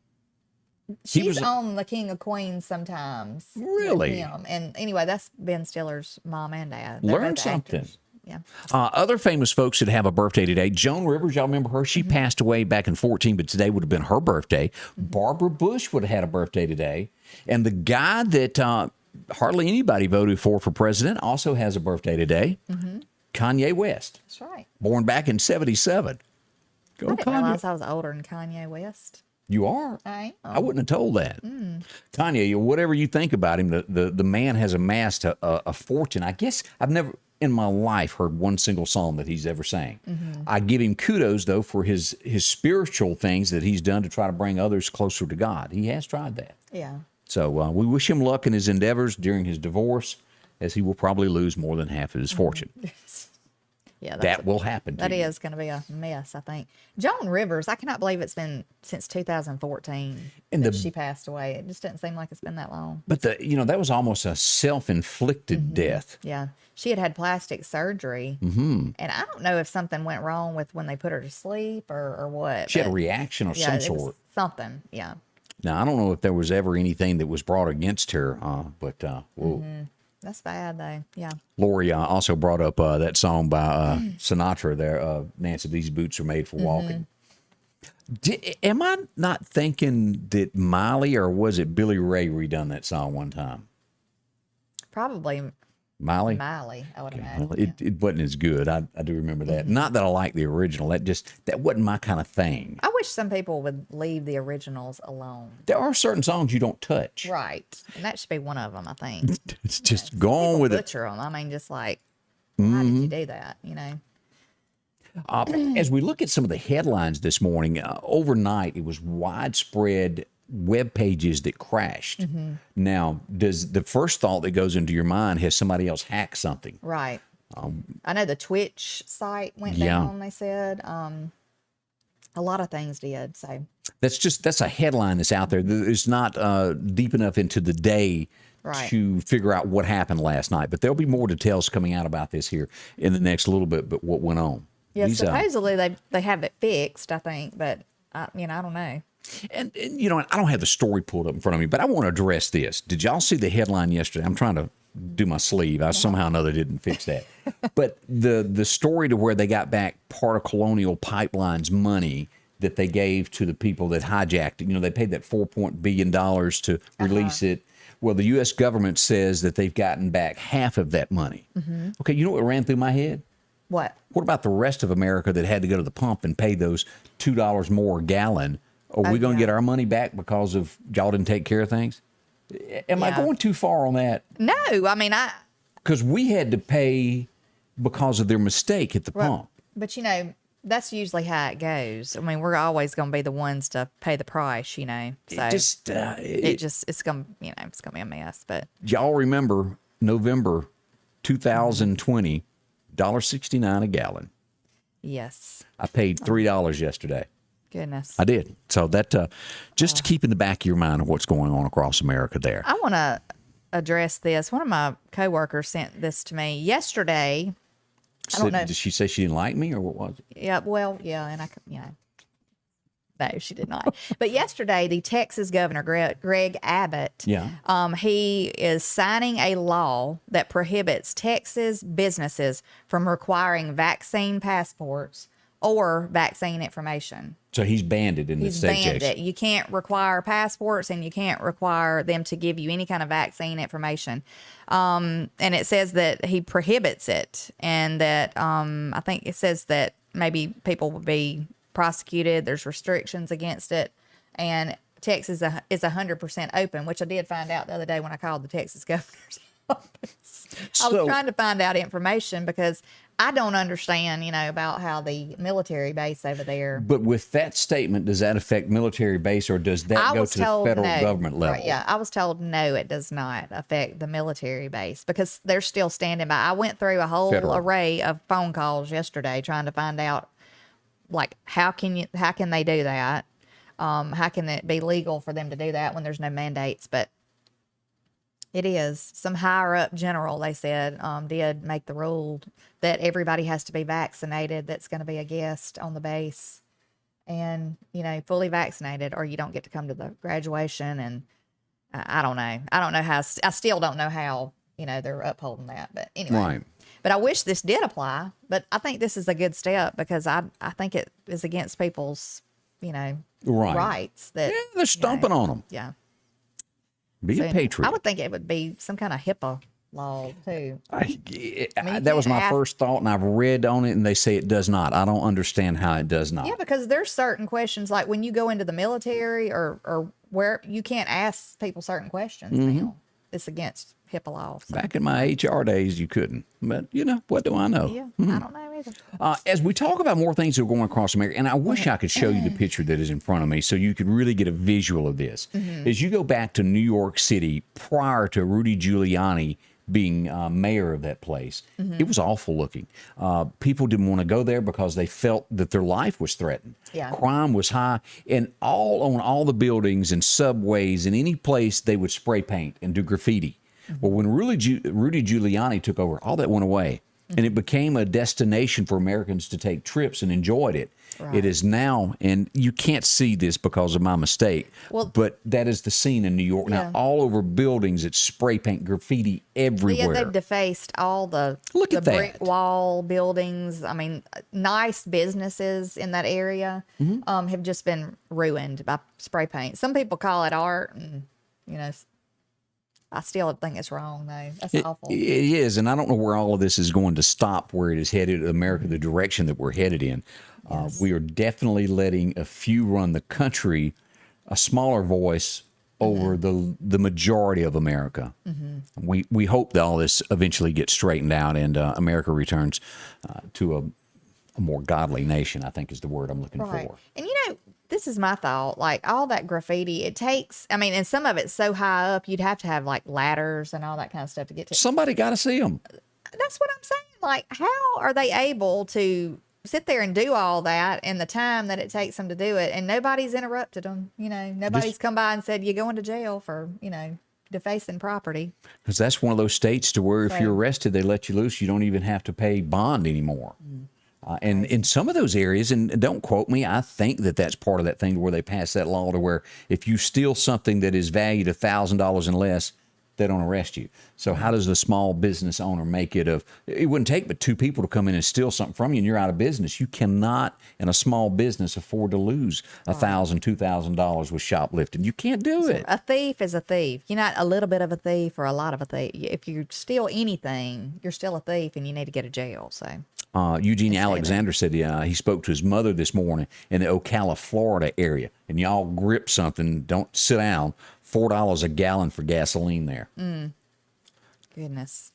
She's was- on the King of Queens sometimes. with Really? him. And anyway, that's Ben Stiller's mom and dad. They're Learn both something. actors. Yeah. Other famous folks that have a birthday today. Joan Rivers, y'all remember her? She passed away back in 2014, but today would have been her birthday. Barbara Bush would have had a birthday today. And the guy that hardly anybody voted for president also has a birthday today. Kanye West, That's right. born back in 1977. Go I didn't Kanye. realize I was older than Kanye West. You are. I I wouldn't have told that. Kanye, whatever you think about him, the man has amassed a fortune. I guess I've never in my life heard one single song that he's ever sang. I give him kudos, though, for his spiritual things that he's done to try to bring others closer to God. He has tried that. Yeah. So we wish him luck in his endeavors during his divorce, as he will probably lose more than half of his fortune. Yeah. That will happen to That you. is going to be a mess, I think. Joan Rivers, I cannot believe it's been since 2014 And that she passed away. It just doesn't seem like it's been that long. But that was almost a self-inflicted death. Yeah. She had plastic surgery. And I don't know if something went wrong with when they put her to sleep or what. She had a but reaction of yeah, some it was sort. something. Yeah. Now, I don't know if there was ever anything that was brought against her, but That's bad, though. Yeah. Lori also brought up that song by Sinatra there, Nancy, These Boots Are Made for Walking. Am I not thinking that Miley, or was it Billy Ray redone that song one time? Probably Miley? Miley, I would imagine. Well, it wasn't as good. I do remember that. Not that I like the original. That wasn't my kind of thing. I wish some people would leave the originals alone. There are certain songs you don't touch. Right. And that should be one of them, I think. It's just go on with it. Butcher them. I mean, just like, why did you do that? You know? As we look at some of the headlines this morning, overnight it was widespread web pages that crashed. Now, does the first thought that goes into your mind, has somebody else hacked something? Right. I know the Twitch site went Yeah. down, they said. A lot of things did. So, That's a headline that's out there. It's not deep enough into the day Right. to figure out what happened last night. But there'll be more details coming out about this here in the next little bit, but what went on. yeah, These, supposedly they have it fixed, I think. But, I don't know. And I don't have the story pulled up in front of me, but I want to address this. Did y'all see the headline yesterday? I'm trying to do my sleeve. I somehow or another didn't fix that. But the story to where they got back part of Colonial Pipeline's money that they gave to the people that hijacked it. They paid that $4 billion to release it. Well, the U.S. government says that they've gotten back half of that money. Okay, you know what ran through my head? What? What about the rest of America that had to go to the pump and pay those $2 more a gallon? Are we going to yeah. get our money back because of y'all didn't take care of things? Am I Yeah. going too far on that? No, I mean, Because we had to pay because of their mistake at the pump. But, that's usually how it goes. I mean, we're always going to be the ones to pay the price, So it's going to, it's going to be a mess. But y'all remember November 2020, $1.69 a gallon. yes. I paid $3 yesterday. Goodness. I did. So that just to keep in the back of your mind of what's going on across America there. I want to address this. One of my coworkers sent this to me yesterday. I don't know. Did she say she didn't like me or what was it? Yeah, well, yeah, and no, she did not. But yesterday, the Texas governor, Greg Abbott, he is signing a law that prohibits Texas businesses from requiring vaccine passports or vaccine information. So he's banned it in the state. He's banned it. You can't require passports and you can't require them to give you any kind of vaccine information. And it says that he prohibits it, and that I think it says that maybe people will be prosecuted. There's restrictions against it, and Texas is 100% open, which I did find out the other day when I called the Texas governor's office. I was trying to find out information because I don't understand, about how the military base over there. But with that statement, does that affect military base, or does that go to the federal government level? Right, yeah, I was told no, it does not affect the military base because they're still standing by. I went through a whole array of phone calls yesterday trying to find out, like, how can they do that? How can it be legal for them to do that when there's no mandates? But it is. Some higher up general, they said, did make the rule that everybody has to be vaccinated that's going to be a guest on the base, and, fully vaccinated, or you don't get to come to the graduation. And I don't know. I don't know how. I still don't know how, they're upholding that. But anyway. Right. But I wish this did apply. But I think this is a good step because I think it is against people's, rights. That they're stomping on them. Yeah. Be a patriot. I would think it would be some kind of HIPAA law too. That was my first thought, and I've read on it, and they say it does not. I don't understand how it does not. Yeah, because there's certain questions, like when you go into the military or where you can't ask people certain questions now. It's against HIPAA law. So. Back in my HR days, you couldn't. But, what do I know? Yeah, I don't know either. As we talk about more things that are going across America, and I wish I could show you the picture that is in front of me so you could really get a visual of this. As you go back to New York City prior to Rudy Giuliani being mayor of that place, it was awful looking. People didn't want to go there because they felt that their life was threatened. Yeah. Crime was high, and on all the buildings and subways and any place they would spray paint and do graffiti. Well, when Rudy Giuliani took over, all that went away, and it became a destination for Americans to take trips and enjoyed it. Right. It is now, and you can't see this because of my mistake, but that is the scene in New York now. All over buildings, it's spray paint, graffiti everywhere. Yeah, they've defaced all the brick wall buildings. I mean, nice businesses in that area have just been ruined by spray paint. Some people call it art, and I still think it's wrong, though. That's awful. It is, and I don't know where all of this is going to stop, where it is headed, America, the direction that we're headed in. Yes. We are definitely letting a few run the country, a smaller voice over the majority of America. We hope that all this eventually gets straightened out and America returns to a more godly nation, I think is the word I'm looking for. And this is my thought, like all that graffiti, it takes, and some of it's so high up, you'd have to have like ladders and all that kind of stuff to get to. Somebody got to see them. That's what I'm saying. Like, how are they able to sit there and do all that in the time that it takes them to do it? And nobody's interrupted them. Nobody's come by and said, you're going to jail for, defacing property. Because that's one of those states to where if you're arrested, they let you loose. You don't even have to pay bond anymore. And in some of those areas, and don't quote me, I think that that's part of that thing where they pass that law to where if you steal something that is valued $1,000 and less, they don't arrest you. So how does the small business owner make it it wouldn't take but two people to come in and steal something from you and you're out of business. You cannot, in a small business, afford to lose $1,000, $2,000 with shoplifting. You can't do it. A thief is a thief. You're not a little bit of a thief or a lot of a thief. If you steal anything, you're still a thief and you need to go to jail. So. Eugene Alexander said he spoke to his mother this morning in the Ocala, Florida area, and y'all grip something, don't sit down, $4 a gallon for gasoline there. Goodness.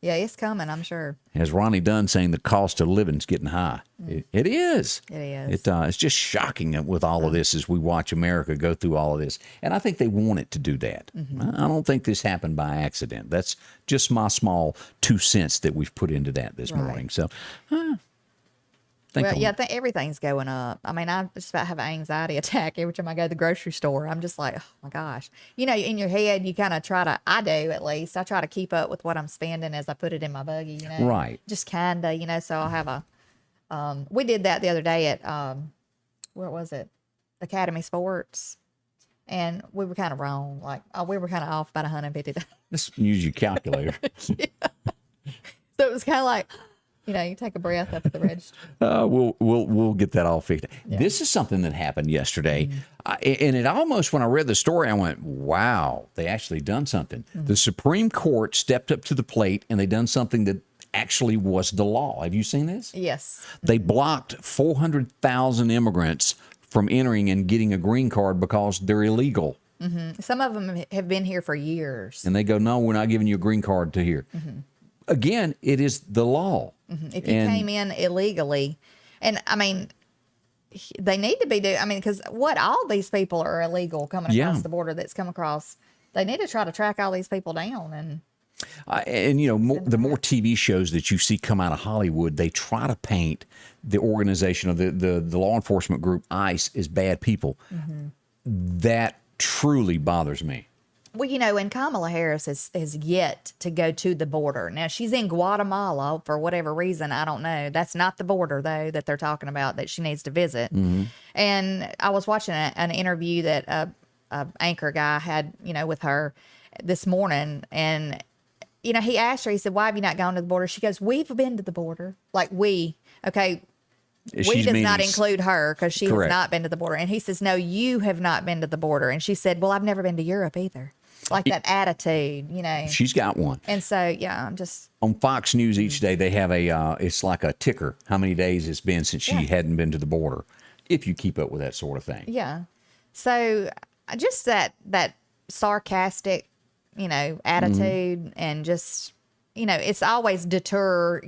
Yeah, it's coming, I'm sure. As Ronnie Dunn saying, the cost of living is getting high. It is. It is. It's just shocking with all of this as we watch America go through all of this. And I think they want it to do that. I don't think this happened by accident. That's just my small 2 cents that we've put into that this morning. So, everything's going up. I mean, I just about have an anxiety attack every time I go to the grocery store. I'm just like, oh my gosh. In your head, you kind of I do at least. I try to keep up with what I'm spending as I put it in my buggy, Right. Just kind of, so I'll have we did that the other day at, where was it? Academy Sports. And we were kind of wrong. Like, we were kind of off about $150. Let's use your calculator. So it was kind of like, you take a breath up at the register. We'll get that all fixed. Yeah. This is something that happened yesterday, and it almost, when I read the story, I went, "Wow, they actually done something." The Supreme Court stepped up to the plate, and they done something that actually was the law. Have you seen this? Yes. They blocked 400,000 immigrants from entering and getting a green card because they're illegal. Some of them have been here for years, and they go, "No, we're not giving you a green card to here." Again, it is the law. If you came in illegally, and I mean, they need to be because all these people are illegal coming across the border that's come across. They need to try to track all these people down. And the more TV shows that you see come out of Hollywood, they try to paint the organization of the law enforcement group ICE as bad people. That truly bothers me. Well, and Kamala Harris has yet to go to the border. Now, she's in Guatemala for whatever reason. I don't know. That's not the border, though, that they're talking about that she needs to visit. And I was watching an interview that a anchor guy had, with her this morning. And, he asked her, he said, "Why have you not gone to the border?" She goes, "We've been to the border." Like, we. Okay. We does not include her because she has not been to the border. And he says, "No, you have not been to the border." And she said, "Well, I've never been to Europe either." Like that attitude, She's got one. And so, I'm just... On Fox News each day, they have it's like a ticker, how many days it's been since she hadn't been to the border, if you keep up with that sort of thing. Yeah. So, just that sarcastic, attitude and just... it's always deter,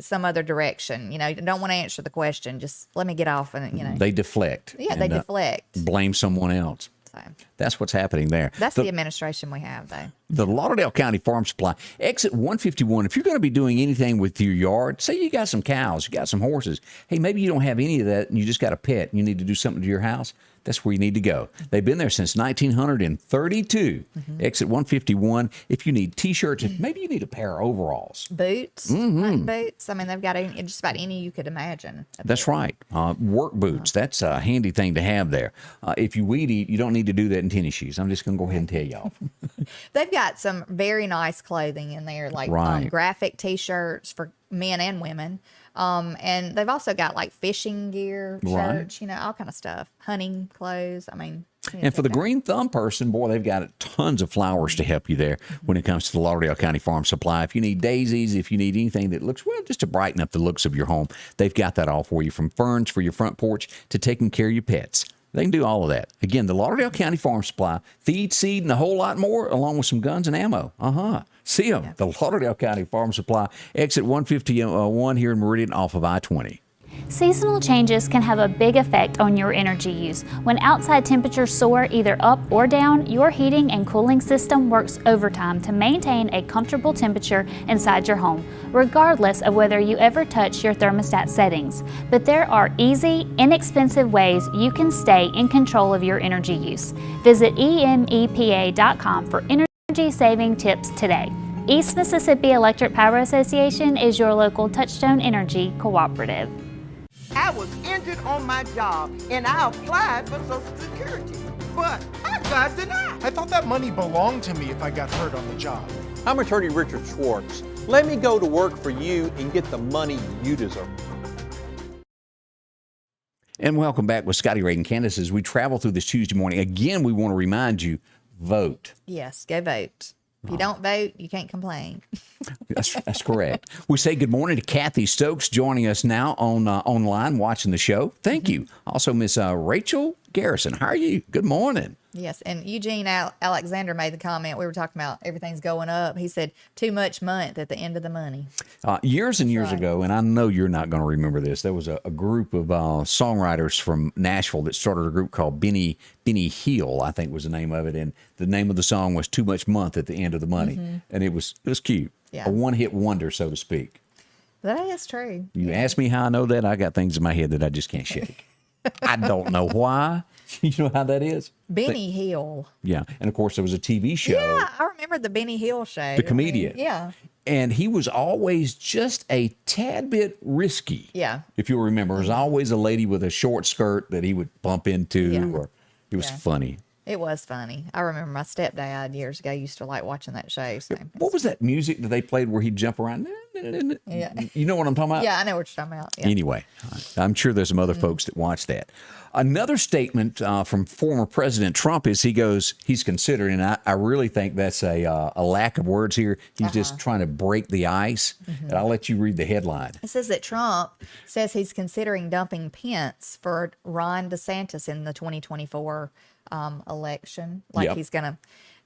some other direction. You don't want to answer the question. Just let me get off and, They deflect. Yeah, they deflect. Blame someone else. So that's what's happening there. That's the administration we have, though. The Lauderdale County Farm Supply, exit 151. If you're going to be doing anything with your yard, say you got some cows, you got some horses. Hey, maybe you don't have any of that and you just got a pet and you need to do something to your house. That's where you need to go. They've been there since 1932. Exit 151. If you need T-shirts, maybe you need a pair of overalls. Boots. Boots. I mean, they've got just about any you could imagine. That's right. Work boots. That's a handy thing to have there. If you weed eat, you don't need to do that in tennis shoes. I'm just going to go ahead and tell y'all. They've got some very nice clothing in there, like graphic T-shirts for men and women. And they've also got like fishing gear, shirts, all kind of stuff, hunting clothes. I mean, and for the green thumb person, boy, they've got tons of flowers to help you there when it comes to the Lauderdale County Farm Supply. If you need daisies, if you need anything that looks, just to brighten up the looks of your home, they've got that all for you, from ferns for your front porch to taking care of your pets. They can do all of that. Again, the Lauderdale County Farm Supply, feed, seed, and a whole lot more, along with some guns and ammo. See them. The Lauderdale County Farm Supply, exit 151 here in Meridian off of I-20. Seasonal changes can have a big effect on your energy use. When outside temperatures soar either up or down, your heating and cooling system works overtime to maintain a comfortable temperature inside your home, regardless of whether you ever touch your thermostat settings. But there are easy, inexpensive ways you can stay in control of your energy use. Visit emepa.com for energy-saving tips today. East Mississippi Electric Power Association is your local Touchstone Energy cooperative. I was injured on my job and I applied for Social Security, but I got denied. I thought that money belonged to me if I got hurt on the job. I'm attorney Richard Schwartz. Let me go to work for you and get the money you deserve. And welcome back with Scotty Ray Candace as we travel through this Tuesday morning. Again, we want to remind you, vote. Yes, go vote. If you don't vote, you can't complain. That's correct. We say good morning to Kathy Stokes joining us now on online watching the show. Thank you. Also, Miss Rachel Garrison. How are you? Good morning. Yes, and Eugene Alexander made the comment. We were talking about everything's going up. He said, too much month at the end of the money. Years and years ago, and I know you're not going to remember this, there was a group of songwriters from Nashville that started a group called Benny Hill, I think was the name of it, and the name of the song was Too Much Month at the End of the Money, and it was cute. Yeah. A one-hit wonder, so to speak. That is true. You ask me how I know that, I got things in my head that I just can't shake. I don't know why. You know how that is? Benny Hill. Yeah. And, of course, there was a TV show. Yeah, I remember the Benny Hill show. The comedian. Yeah. And he was always just a tad bit risky. Yeah. If you'll remember. There was always a lady with a short skirt that he would bump into. Yeah. Or it was funny. It was funny. I remember my stepdad years ago used to like watching that show. So. What was that music that they played where he'd jump around? Yeah. You know what I'm talking about? Yeah, I know what you're talking about. Yeah. Anyway, I'm sure there's some other folks that watch that. Another statement from former President Trump is he's considering, and I really think that's a lack of words here. He's just trying to break the ice. And I'll let you read the headline. It says that Trump says he's considering dumping Pence for Ron DeSantis in the 2024 election. Like Yep. he's gonna.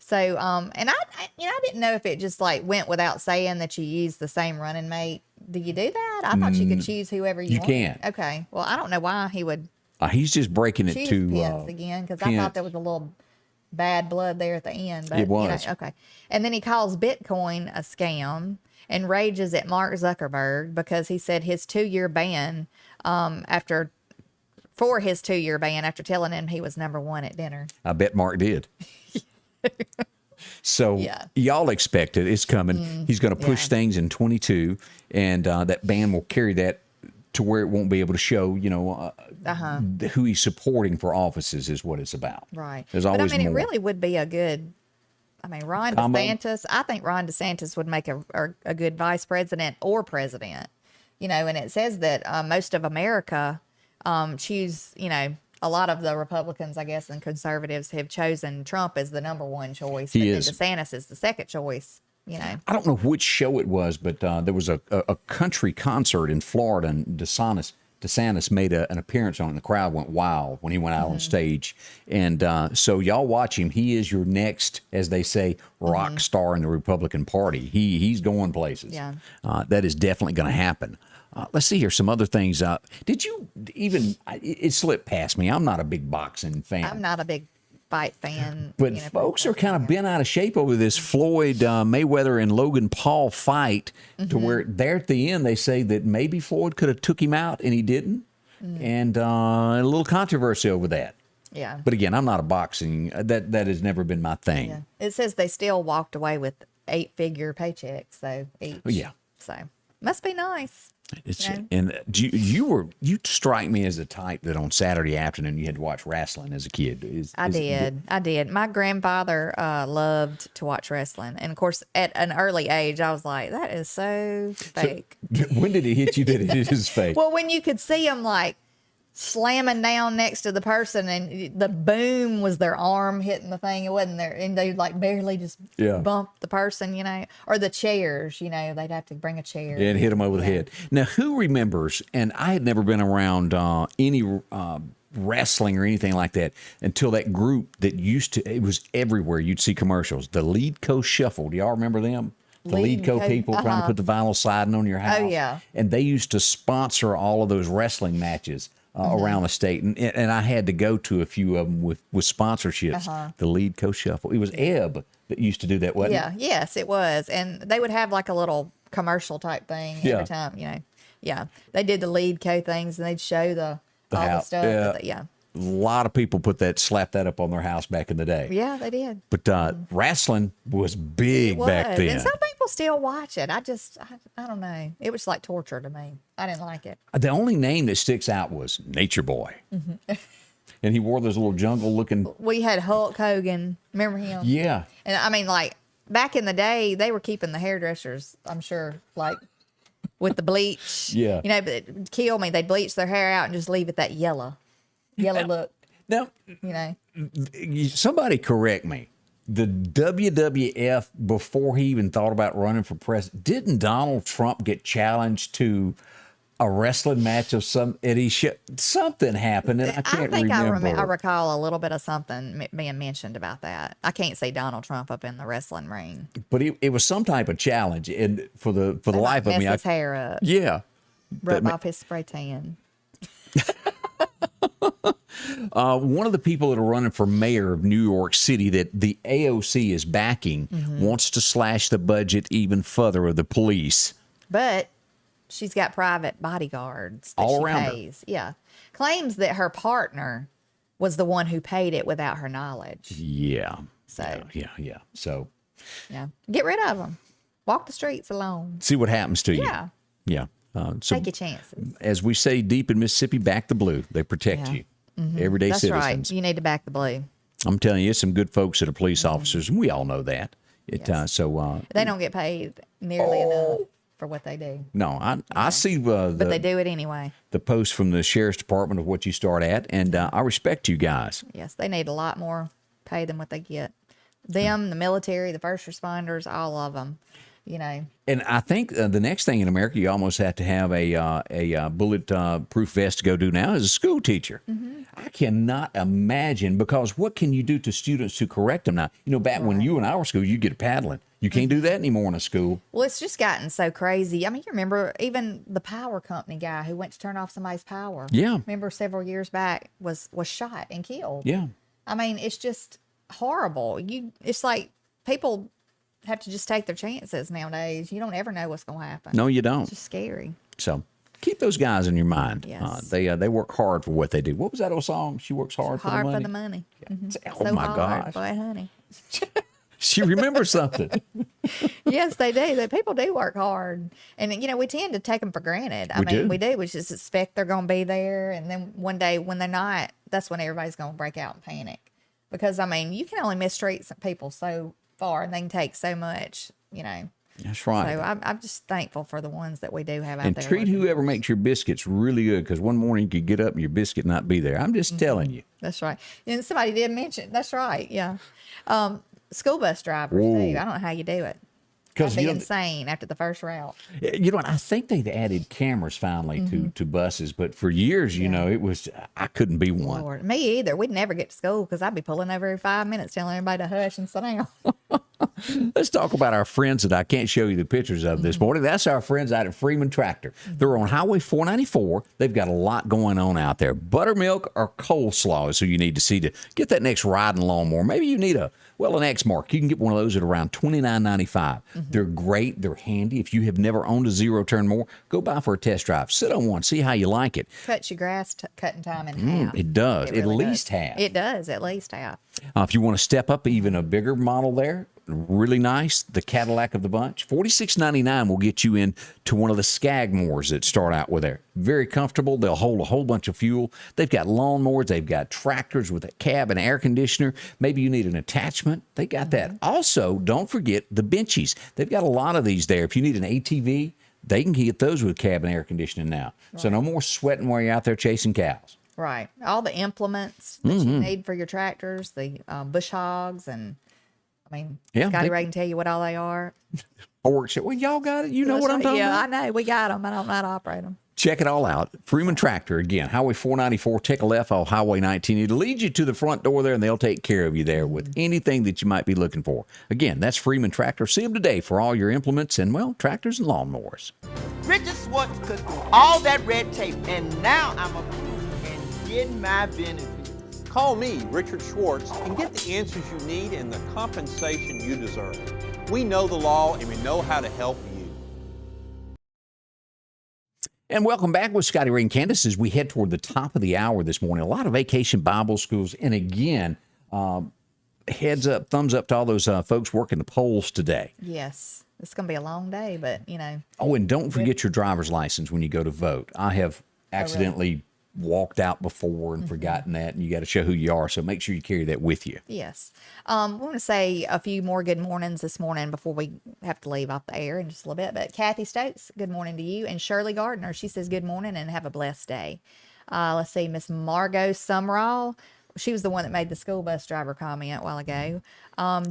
So, and I didn't know if it just like went without saying that you use the same running mate. Do you do that? I thought you could choose whoever you want. can. Okay. Well, I don't know why he would He's just breaking it choose to Pence again, because I thought there was a little bad blood there at the end. But, It was. okay. And then he calls Bitcoin a scam and rages at Mark Zuckerberg because he said his 2-year ban after telling him he was number one at dinner. I bet Mark did. So y'all expect it. It's coming. He's going to push things in 22, and that ban will carry that to where it won't be able to show, who he's supporting for offices is what it's about. Right. There's But always I mean, more. it really would be a good. I mean, Ron Combo? DeSantis. I think Ron DeSantis would make a good vice president or president. And it says that most of America choose. A lot of the Republicans, I guess, and conservatives have chosen Trump as the number one choice. He but is. Then DeSantis is the second choice. I don't know which show it was, but there was a country concert in Florida, and DeSantis made an appearance on it, and the crowd went wild when he went out on stage. And so y'all watch him. He is your next, as they say, rock star in the Republican Party. He's going places. Yeah. That is definitely going to happen. Let's see here, some other things. Did you even, it slipped past me. I'm not a big boxing fan. I'm not a big fight fan. But folks are kind of bent out of shape over this Floyd Mayweather and Logan Paul fight, to where there at the end they say that maybe Floyd could have took him out and he didn't, and a little controversy over that. Yeah. But again, I'm not a boxing. That has never been my thing. Yeah. It says they still walked away with 8-figure paychecks, though, each. Oh, yeah. So must be nice. It's, Yeah. and you strike me as a type that on Saturday afternoon you had to watch wrestling as a kid. I did. My grandfather loved to watch wrestling, and of course, at an early age, I was like, "That is so fake." When did it hit you that it is fake? Well, when you could see him like slamming down next to the person, and the boom was their arm hitting the thing. It wasn't there, and they like barely just bump the person, or the chairs. They'd have to bring a chair And hit them over the head. Now, who remembers, and I had never been around any wrestling or anything like that until that group that it was everywhere. You'd see commercials. The Lead Co Shuffle. Do y'all remember them? The Lead Co people trying to put the vinyl siding on your house. Oh, yeah. And they used to sponsor all of those wrestling matches around the state. And I had to go to a few of them with sponsorships. The Lead Co Shuffle. It was Ebb that used to do that, wasn't it? Yes, it was. And they would have like a little commercial type thing every time, Yeah. They did the Lead Co things, and they'd show all the stuff. A lot of people slapped that up on their house back in the day. Yeah, they did. But wrestling was big back then. And some people still watch it. I don't know. It was like torture to me. I didn't like it. The only name that sticks out was Nature Boy. And he wore those little jungle looking. We had Hulk Hogan. Remember him? Yeah. And I mean, like back in the day, they were keeping the hairdressers, I'm sure, like with the bleach. Yeah. But it would kill me. They'd bleach their hair out and just leave it that yellow look. Now, somebody correct me. The WWF, before he even thought about running for president, didn't Donald Trump get challenged to A wrestling match of something happened, and I can't think remember. I recall a little bit of something being mentioned about that. I can't see Donald Trump up in the wrestling ring. But it was some type of challenge, and for the They life might of me, mess his hair up, yeah. rub off his spray tan. One of the people that are running for mayor of New York City that the AOC is backing wants to slash the budget even further of the police. But she's got private bodyguards that All she around her. pays. Yeah. Claims that her partner was the one who paid it without her knowledge. Yeah. So, Yeah. So yeah. Get rid of them. Walk the streets alone. see what happens to you. Yeah. Yeah. So Take your chances. as we say deep in Mississippi, back the blue. They protect Yeah. you. Everyday That's citizens. right. You need to back the blue. I'm telling you, it's some good folks that are police officers, and we all know that. Yes. So They don't get paid nearly enough for what they do. no, I see But they the do it anyway. post from the sheriff's department of what you start at, and I respect you guys. Yes, they need a lot more pay than what they get. Them, the military, the first responders, all of them. You know, And I think the next thing in America, you almost have to have a bullet-proof vest to go do now is a school teacher. I cannot imagine, because what can you do to students to correct them now? You know, back when you and I were school, you get a paddling. You can't do that anymore in a school. well, it's just gotten so crazy. I mean, you remember even the power company guy who went to turn off somebody's power. Yeah. Remember several years back was shot and killed. Yeah. I mean, it's just horrible. It's like people have to just take their chances nowadays. You don't ever know what's going to happen. No, you don't. It's just scary. So keep those guys in your mind. Yes. They work hard for what they do. What was that old song? She works hard, Hard for for the the money. money. Oh So my hard, gosh. boy, honey. She remembers something. Yes, they do. That people do work hard, and you know we tend to take them for granted. I We mean, do. we do. We just expect they're going to be there, and then one day when they're not, that's when everybody's going to break out in panic. Because I mean, you can only mistreat some people so far, and they can take so much. You know. That's right. So I'm just thankful for the ones that we do have out And there. treat working. whoever makes your biscuits really good, because one morning you could get up and your biscuit not be there. I'm just telling you. That's right. And somebody did mention. That's right. Yeah. School bus drivers Whoa. too. I don't know how you do it. 'Cause, That'd be you know, insane after the first route. You know what? I think they've added cameras finally to buses, but for years, you know, it was I couldn't be one. Lord, me either. We'd never get to school because I'd be pulling over every 5 minutes, telling everybody to hush and sit down. Let's talk about our friends that I can't show you the pictures of this morning. That's our friends out at Freeman Tractor. They're on Highway 494. They've got a lot going on out there. Buttermilk or coleslaw is who you need to see to get that next riding lawnmower. Maybe you need an X-Mark. You can get one of those at around $29.95. They're great. They're handy. If you have never owned a zero-turn mower, go by for a test drive. Sit on one. See how you like it. Cuts your grass cutting time in half. It does. It At really least does. half. It does, at least half. If you want to step up even a bigger model there, really nice, the Cadillac of the bunch, $46.99 will get you into one of the Skagmores that start out with there. Very comfortable. They'll hold a whole bunch of fuel. They've got lawnmowers. They've got tractors with a cab and air conditioner. Maybe you need an attachment. They got that. Also, don't forget the benchies. They've got a lot of these there. If you need an ATV, they can get those with cab and air conditioning now. So no more sweating while you're out there chasing cows. Right. All the implements that you need for your tractors, the bush hogs, and I mean, Yeah, Scotty they- Ray can tell you what all they are. Or, well, y'all got it. You know what I'm talking yeah, about? I know. We got them. I don't know how to operate them. Check it all out. Freeman Tractor, again, Highway 494, take a left off Highway 19. It'll lead you to the front door there, and they'll take care of you there with anything that you might be looking for. Again, that's Freeman Tractor. See them today for all your implements and, well, tractors and lawnmowers. Richard Swartz could do all that red tape, and now I'm approved and getting my benefits. Call me, Richard Schwartz, and get the answers you need and the compensation you deserve. We know the law and we know how to help you. And welcome back with Scotty Ray Candace as we head toward the top of the hour this morning. A lot of vacation Bible schools. And again, heads up, thumbs up to all those folks working the polls today. Yes. It's going to be a long day, but, you know. Oh, and don't forget your driver's license when you go to vote. I have accidentally walked out before and forgotten that, and you got to show who you are. So make sure you carry that with you. Yes. We want to say a few more good mornings this morning before we have to leave off the air in just a little bit. But Kathy Stokes, good morning to you. And Shirley Gardner, she says good morning and have a blessed day. Let's see, Miss Margot Summerall. She was the one that made the school bus driver comment a while ago.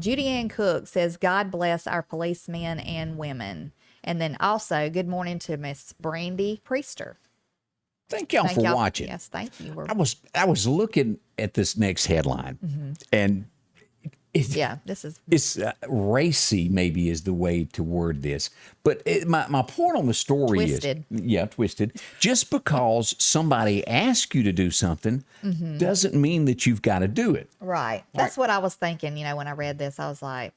Judy Ann Cook says, God bless our policemen and women. And then also, good morning to Miss Brandy Priester. Thank y'all for watching. Yes, thank you. I was looking at this next headline, and it's racy. Maybe is the way to word this. But my point on the story Twisted. is twisted. Just because somebody asks you to do something doesn't mean that you've got to do it. Right. That's what I was thinking. When I read this, I was like,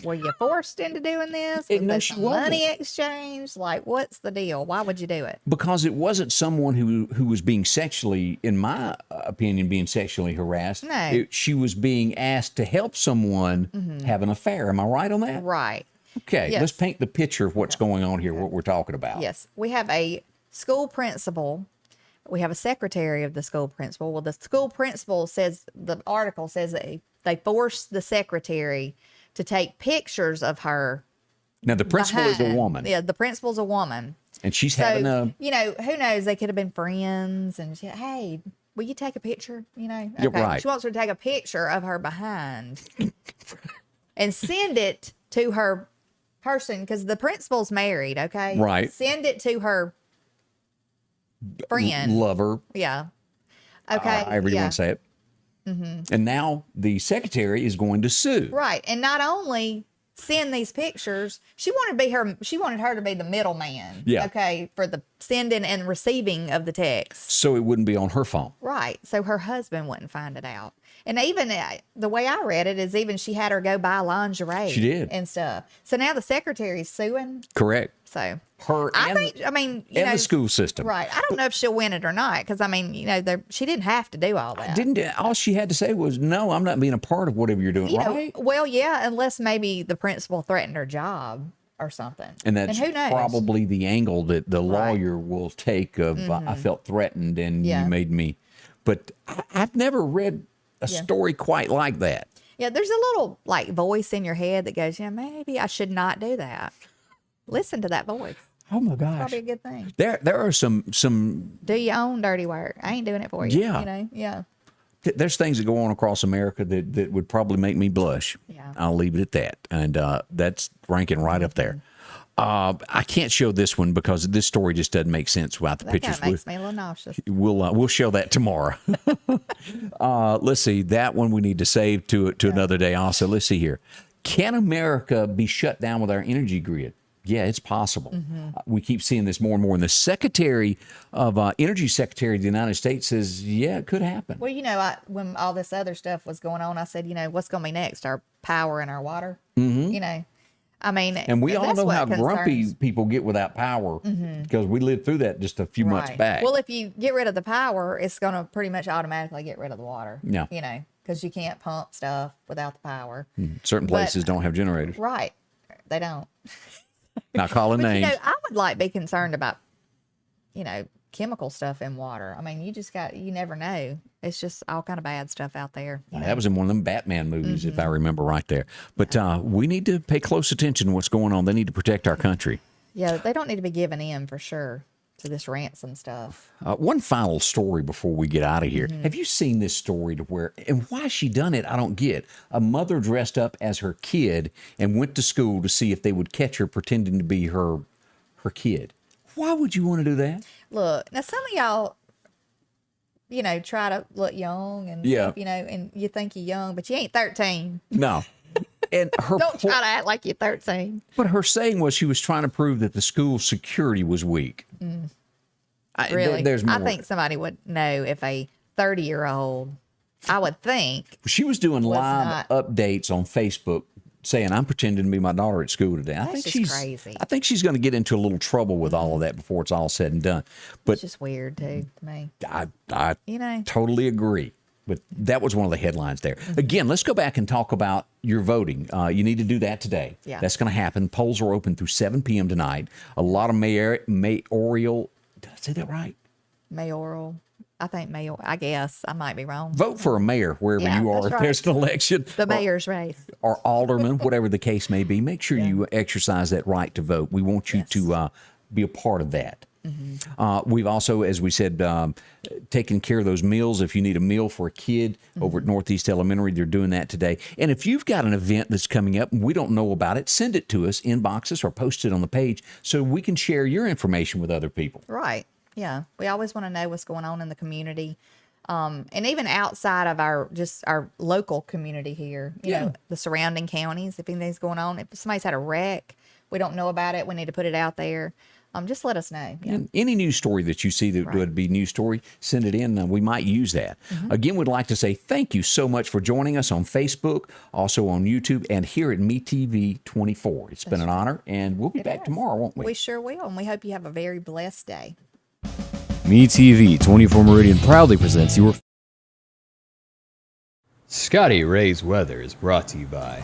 were you forced into doing this? Was No, this she a money exchange? Like, what's the deal? Why would you do it? Because it wasn't someone who was being sexually, in my opinion, being sexually harassed. No. She was being asked to help someone have an affair. Am I right on that? Right. Okay, Yes. let's paint the picture of what's going on here, what we're talking about. Yes. We have a school principal. We have a secretary of the school principal. Well, the school principal says, the article says that they forced the secretary to take pictures of her. Now, the principal is a woman. Yeah, the principal's a woman. And she's having a... who knows? They could have been friends. And she, hey, will you take a picture? Okay. You're right. She wants her to take a picture of her behind and send it to her person, because the principal's married, okay? Right. Send it to her friend. Lover. Yeah. Okay. However you want to say it. And now the secretary is going to sue. Right. And not only send these pictures, she wanted her to be the middleman. Yeah. Okay. For the sending and receiving of the text. So it wouldn't be on her phone. Right. So her husband wouldn't find it out. And even the way I read it is even she had her go buy lingerie. She did. And stuff. So now the secretary's suing. Correct. So the school system. Right. I don't know if she'll win it or not, because she didn't have to do all that. All she had to say was, no, I'm not being a part of whatever you're doing, right? Well, yeah, unless maybe the principal threatened her job or something. And that's who knows? probably the angle that the lawyer will take of, I felt threatened and you made me. But I've never read a story quite like that. Yeah, there's a little voice in your head that goes, maybe I should not do that. Listen to that voice. Oh my gosh. Probably a good thing. There are some do your own dirty work. I ain't doing it for you. Yeah. Yeah. There's things that go on across America that would probably make me blush. Yeah. I'll leave it at that. And that's ranking right up there. I can't show this one because this story just doesn't make sense without the pictures. That makes me a little nauseous. We'll show that tomorrow. Let's see. That one we need to save to another day also. Let's see here. Can America be shut down with our energy grid? Yeah, it's possible. We keep seeing this more and more. And the Secretary of Energy Secretary of the United States says, yeah, it could happen. Well, when all this other stuff was going on, I said, what's going to be next? Our power and our water? And we all know how grumpy people get without power because we lived through that just a few months back. Well, if you get rid of the power, it's going to pretty much automatically get rid of the water. Yeah. Because you can't pump stuff without the power. Certain places don't have generators. Right. They don't. Not calling names. I would be concerned about, chemical stuff in water. You never know. It's just all kind of bad stuff out there. That was in one of them Batman movies, if I remember right there. But we need to pay close attention to what's going on. They need to protect our country. Yeah, they don't need to be giving in for sure to this ransom stuff. One final story before we get out of here. Have you seen this story and why she done it, I don't get. A mother dressed up as her kid and went to school to see if they would catch her pretending to be her kid. Why would you want to do that? Look, now some of y'all, try to look young and stuff, and you think you're young, but you ain't 13. No. And don't try to act like you're 13. But her saying was she was trying to prove that the school security was weak. Really? There's more. I think somebody would know if a 30-year-old, I would think. She was doing live updates on Facebook saying, I'm pretending to be my daughter at school today. That's just crazy. I think she's going to get into a little trouble with all of that before it's all said and done. But it's just weird, too, to me. I totally agree. But that was one of the headlines there. Again, let's go back and talk about your voting. You need to do that today. Yeah. That's going to happen. Polls are open through 7 p.m. tonight. A lot of mayoral, did I say that right? Mayoral. I think mayor. I guess I might be wrong. Vote for a mayor wherever you are. If there's an election, the mayor's race, or alderman, whatever the case may be, make sure you exercise that right to vote. We want you to be a part of that. We've also, as we said, taken care of those meals. If you need a meal for a kid over at Northeast Elementary, they're doing that today. And if you've got an event that's coming up and we don't know about it, send it to us, inbox us, or post it on the page so we can share your information with other people. Right. Yeah. We always want to know what's going on in the community. And even outside of our local community here, you know, the surrounding counties, if anything's going on, if somebody's had a wreck, we don't know about it, we need to put it out there. Just let us know. Yeah. And any news story that you see that would be news story, send it in. We might use that. Again, we'd like to say thank you so much for joining us on Facebook, also on YouTube, and here at MeTV 24. It's been an honor, and we'll be back tomorrow, won't we? We sure will, and we hope you have a very blessed day. MeTV 24 Meridian proudly presents your Scotty Ray's Weather is brought to you by